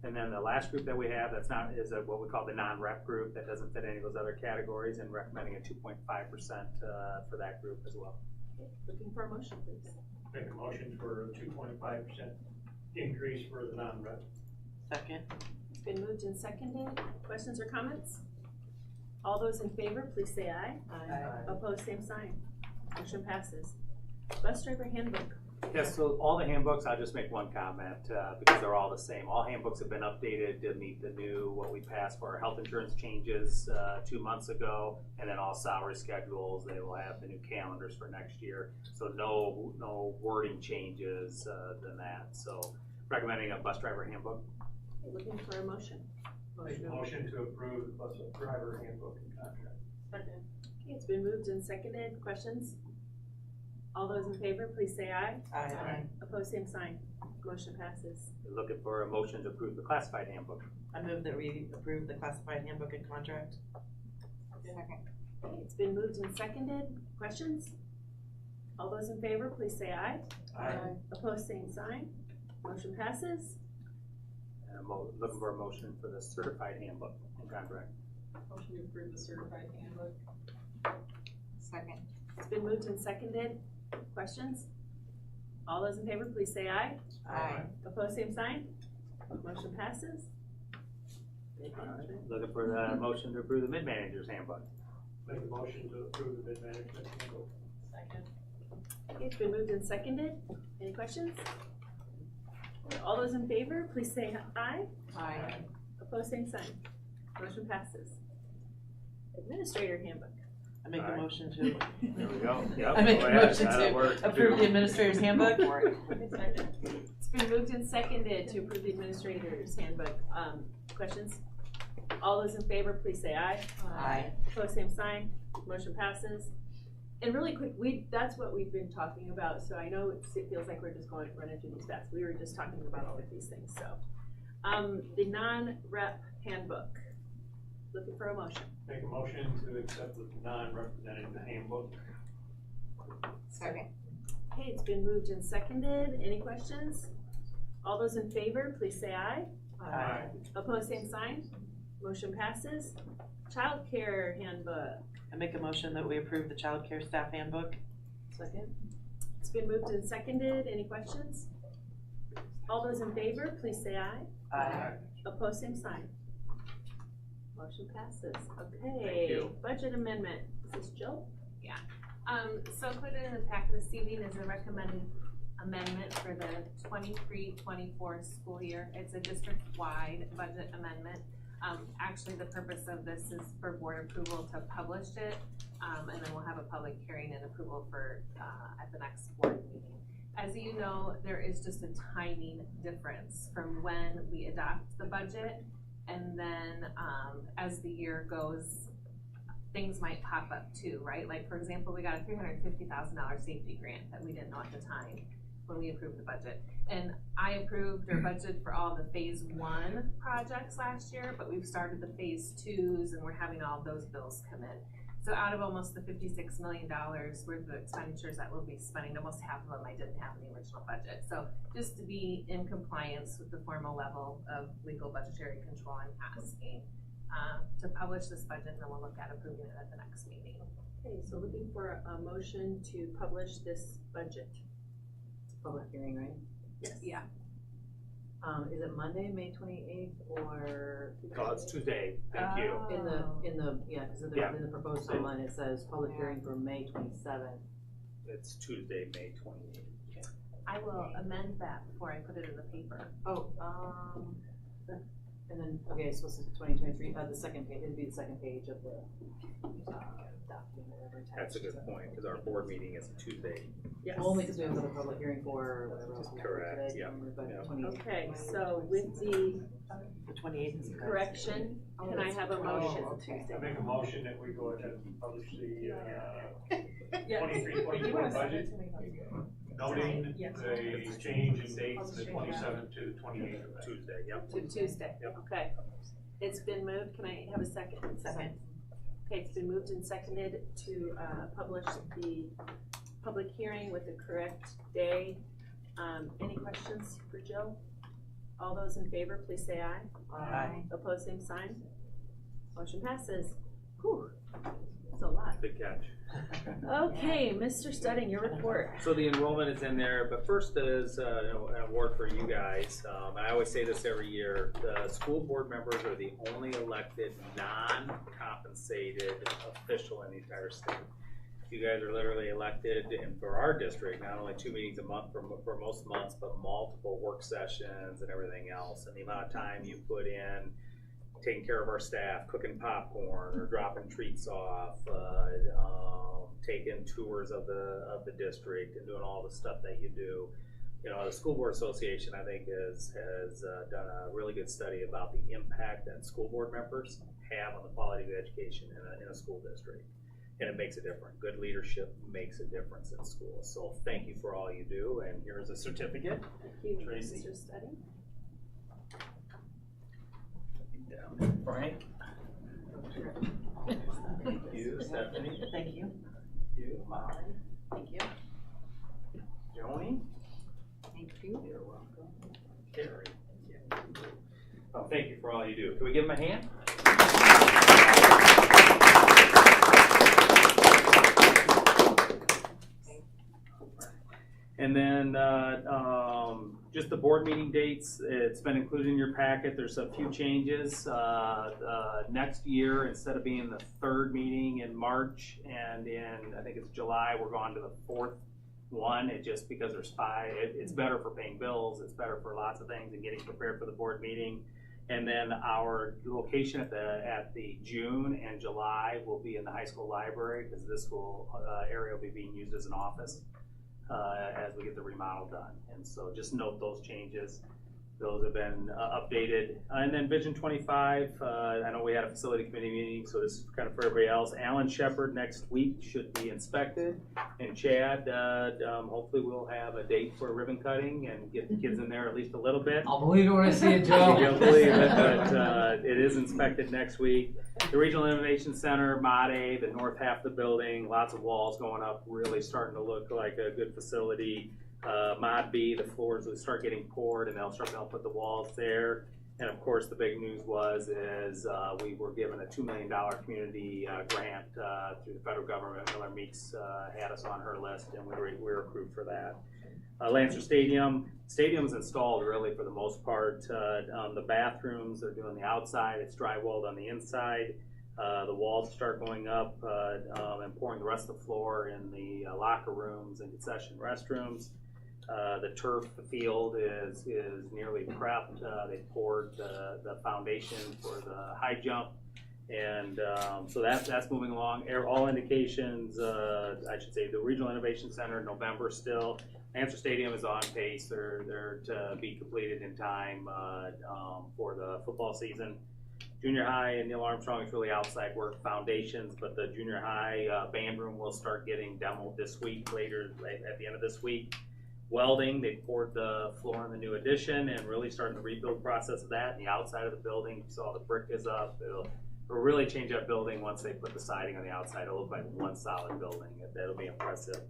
I: And then the last group that we have that's not is what we call the non-rep group that doesn't fit any of those other categories, and recommending a 2.5% for that group as well.
A: Okay, looking for a motion, please.
D: Make a motion for a 2.5% increase for the non-rep.
J: Second.
A: It's been moved and seconded. Questions or comments? All those in favor, please say aye.
J: Aye.
A: Opposed, same sign. Motion passes. Bus driver handbook.
I: Yes, so all the handbooks, I'll just make one comment because they're all the same. All handbooks have been updated to meet the new, what we passed for our health insurance changes 2 months ago, and then all salary schedules, they will have the new calendars for next year. So no wording changes than that. So recommending a bus driver handbook.
A: Okay, looking for a motion.
D: Make a motion to approve the bus driver handbook and contract.
A: Second. Okay, it's been moved and seconded. Questions? All those in favor, please say aye.
J: Aye.
A: Opposed, same sign. Motion passes.
I: Looking for a motion to approve the classified handbook.
J: I move that we approve the classified handbook and contract.
C: Second.
A: Okay, it's been moved and seconded. Questions? All those in favor, please say aye.
J: Aye.
A: Opposed, same sign. Motion passes.
I: And looking for a motion for the certified handbook and contract.
B: Motion to approve the certified handbook.
C: Second.
A: It's been moved and seconded. Questions? All those in favor, please say aye.
C: Aye.
A: Opposed, same sign. Motion passes.
I: Looking for the motion to approve the mid-manager's handbook.
D: Make a motion to approve the mid-management handbook.
B: Second.
A: Okay, it's been moved and seconded. Any questions? All those in favor, please say aye.
J: Aye.
A: Opposed, same sign. Motion passes. Administrator handbook.
J: I make a
I: Alright.
J: motion to.
I: There we go. Yep,
J: I make
I: go
J: a
I: ahead.
J: motion
I: That'll
J: to
I: work,
J: approve
I: too.
J: the administrator's handbook.
A: It's been moved and seconded to approve the administrator's handbook. Questions? All those in favor, please say aye.
J: Aye.
A: Opposed, same sign. Motion passes. And really quick, that's what we've been talking about, so I know it feels like we're just running through these fast. We were just talking about all of these things, so. The non-rep handbook, looking for a motion.
D: Make a motion to accept the non-representative handbook.
C: Second.
A: Okay, it's been moved and seconded. Any questions? All those in favor, please say aye.
B: Aye.
A: Opposed, same sign. Motion passes. Childcare handbook.
B: I make a motion that we approve the child care staff handbook.
A: Second. It's been moved and seconded. Any questions? All those in favor, please say aye.
B: Aye.
A: Opposed, same sign. Motion passes. Okay.
I: Thank you.
A: Budget amendment. Is this Jill?
L: Yeah. So included in the packet this evening is a recommended amendment for the 23-24 school year. It's a district-wide budget amendment. Actually, the purpose of this is for board approval to publish it, and then we'll have a public hearing and approval for at the next board meeting. As you know, there is just a timing difference from when we adopt the budget, and then as the year goes, things might pop up too, right? Like, for example, we got a $350,000 safety grant that we didn't know at the time when we approved the budget. And I approved or budgeted for all the phase 1 projects last year, but we've started the phase 2s and we're having all those bills come in. So out of almost the $56 million worth of expenditures that we'll be spending, almost half of them I didn't have in the original budget. So just to be in compliance with the formal level of legal budgetary control, I'm asking to publish this budget, and then we'll look at approving it at the next meeting.
A: Okay, so looking for a motion to publish this budget.
J: Public hearing, right?
A: Yes.
L: Yeah.
J: Is it Monday, May 28th, or?
I: Oh, it's Tuesday, thank you.
J: In the, yeah, because in the proposed timeline, it says public hearing for May 27th.
I: It's Tuesday, May 28th.
L: I will amend that before I put it in the paper.
J: Oh, and then, okay, so this is 2023, the second page, it'd be the second page of the document, whatever.
I: That's a good point, because our board meeting is Tuesday.
A: Yes.
J: Only because we have another public hearing for whatever else. we have
I: Correct,
J: today,
I: yeah.
J: but
I: Yeah.
J: 28th.
A: Okay, so with the
B: 28th is
A: correction, can I have a motion?
D: I make a motion that we go ahead and publish the
A: Yes.
D: 23-24 budget, noting
A: Yes.
D: the change in dates, the 27th to 28th of
I: Tuesday, yep.
A: To Tuesday,
I: Yep.
A: okay. It's been moved, can I have a second?
B: Second.
A: Okay, it's been moved and seconded to publish the public hearing with the correct day. Any questions for Jill? All those in favor, please say aye.
B: Aye.
A: Opposed, same sign. Motion passes. Whew, that's a lot.
I: Good catch.
A: Okay, Mr. Studding, your report.
I: So the enrollment is in there, but first is an award for you guys. I always say this every year, the school board members are the only elected non-compensated official in the entire state. You guys are literally elected, and for our district, not only 2 meetings a month for most months, but multiple work sessions and everything else. And the amount of time you put in taking care of our staff, cooking popcorn or dropping treats off, taking tours of the district and doing all the stuff that you do. You know, the School Board Association, I think, has done a really good study about the impact that school board members have on the quality of education in a school district. And it makes a difference. Good leadership makes a difference in schools. So thank you for all you do, and here's a certificate.
A: Thank you,
I: Tracy.
A: Mr. Studding.
I: Frank. Thank you, Stephanie.
B: Thank you.
I: You, Molly.
J: Thank you.
I: Joni.
C: Thank you.
I: You're welcome. Carrie. Yeah. Oh, thank you for all you do. Can we give him a hand? And then just the board meeting dates, it's been included in your packet. There's a few changes. Next year, instead of being the third meeting in March and in, I think it's July, we're going to the fourth one. It just, because there's 5, it's better for paying bills. It's better for lots of things and getting prepared for the board meeting. And then our location at the June and July will be in the high school library, because this school area will be being used as an office as we get the remodel done. And so just note those changes. those have been updated. And then Vision 25, I know we had a facility committee meeting, so this is kind of for everybody else. Alan Shepard next week should be inspected. And Chad, hopefully we'll have a date for ribbon cutting and get the kids in there at least a little bit.
H: I'll believe it when I see it, Joe.
I: You'll believe it, but it is inspected next week. The Regional Innovation Center, MADE, the north half of the building, lots of walls going up, really starting to look like a good facility. Mod B, the floors will start getting poured and they'll start to put the walls there. And of course, the big news is we were given a $2 million community grant through the federal government. Miller Meeks had us on her list and we were approved for that. Lancer Stadium's installed really for the most part. The bathrooms, they're doing the outside, it's drywalled on the inside. The walls start going up and pouring the rest of the floor in the locker rooms and concession restrooms. The turf field is nearly prepped. They poured the foundation for the high jump. And so that's moving along. All indications, I should say, the Regional Innovation Center, November still. Lancer Stadium is on pace. They're to be completed in time for the football season. Junior high and Neil Armstrong is really outside work, foundations, but the junior high band room will start getting demoed this week, at the end of this week. Welding, they poured the floor in the new addition and really starting the rebuild process of that. And the outside of the building, you saw the brick is up. It'll really change that building once they put the siding on the outside. It'll look like one solid building. That'll be impressive.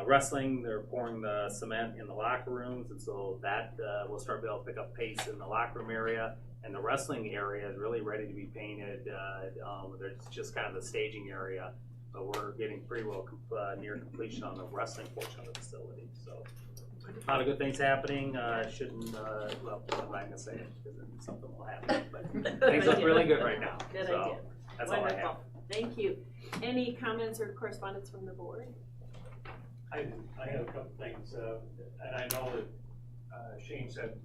I: Wrestling, they're pouring the cement in the locker rooms, and so that will start to be able to pick up pace in the locker room area. And the wrestling area is really ready to be painted. There's just kind of the staging area, but we're getting pretty well near completion on the wrestling portion of the facility. So a lot of good things happening. Shouldn't, well, I'm not going to say it because something will happen, but things look really good right now.
A: Good
I: so
A: idea.
I: That's
A: Wonderful.
I: all I have.
A: Thank you. Any comments or correspondence from the board?
D: I have a couple things, and I know that Shane said,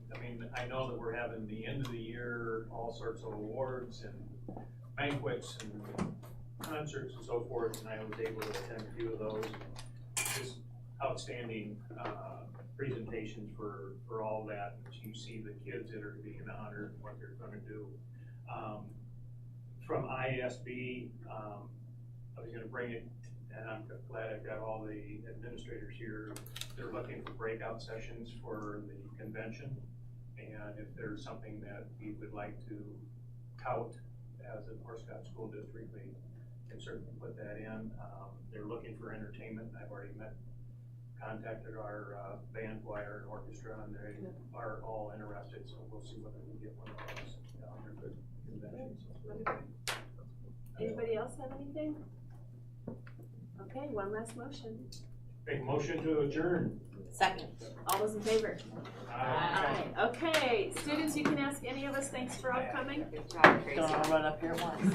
D: I know that we're having the end of the year, all sorts of awards and banquets and concerts and so forth, and I was able to attend a few of those. Just outstanding presentations for all that. You see the kids that are being honored and what they're going to do. From ISB, I was going to bring it, and I'm glad I've got all the administrators here. They're looking for breakout sessions for the convention, and if there's something that we would like to tout as a North Scott School District, we can certainly put that in. They're looking for entertainment. I've already contacted our band, choir, and orchestra, and they are all interested, so we'll see whether we get one of those under the convention.
A: Anybody else have anything? Okay, one last motion.
D: Make a motion to adjourn.
A: Second. All those in favor?
D: Aye.
A: Okay, students, you can ask any of us. Thanks for all coming.
B: Don't all run up here at once.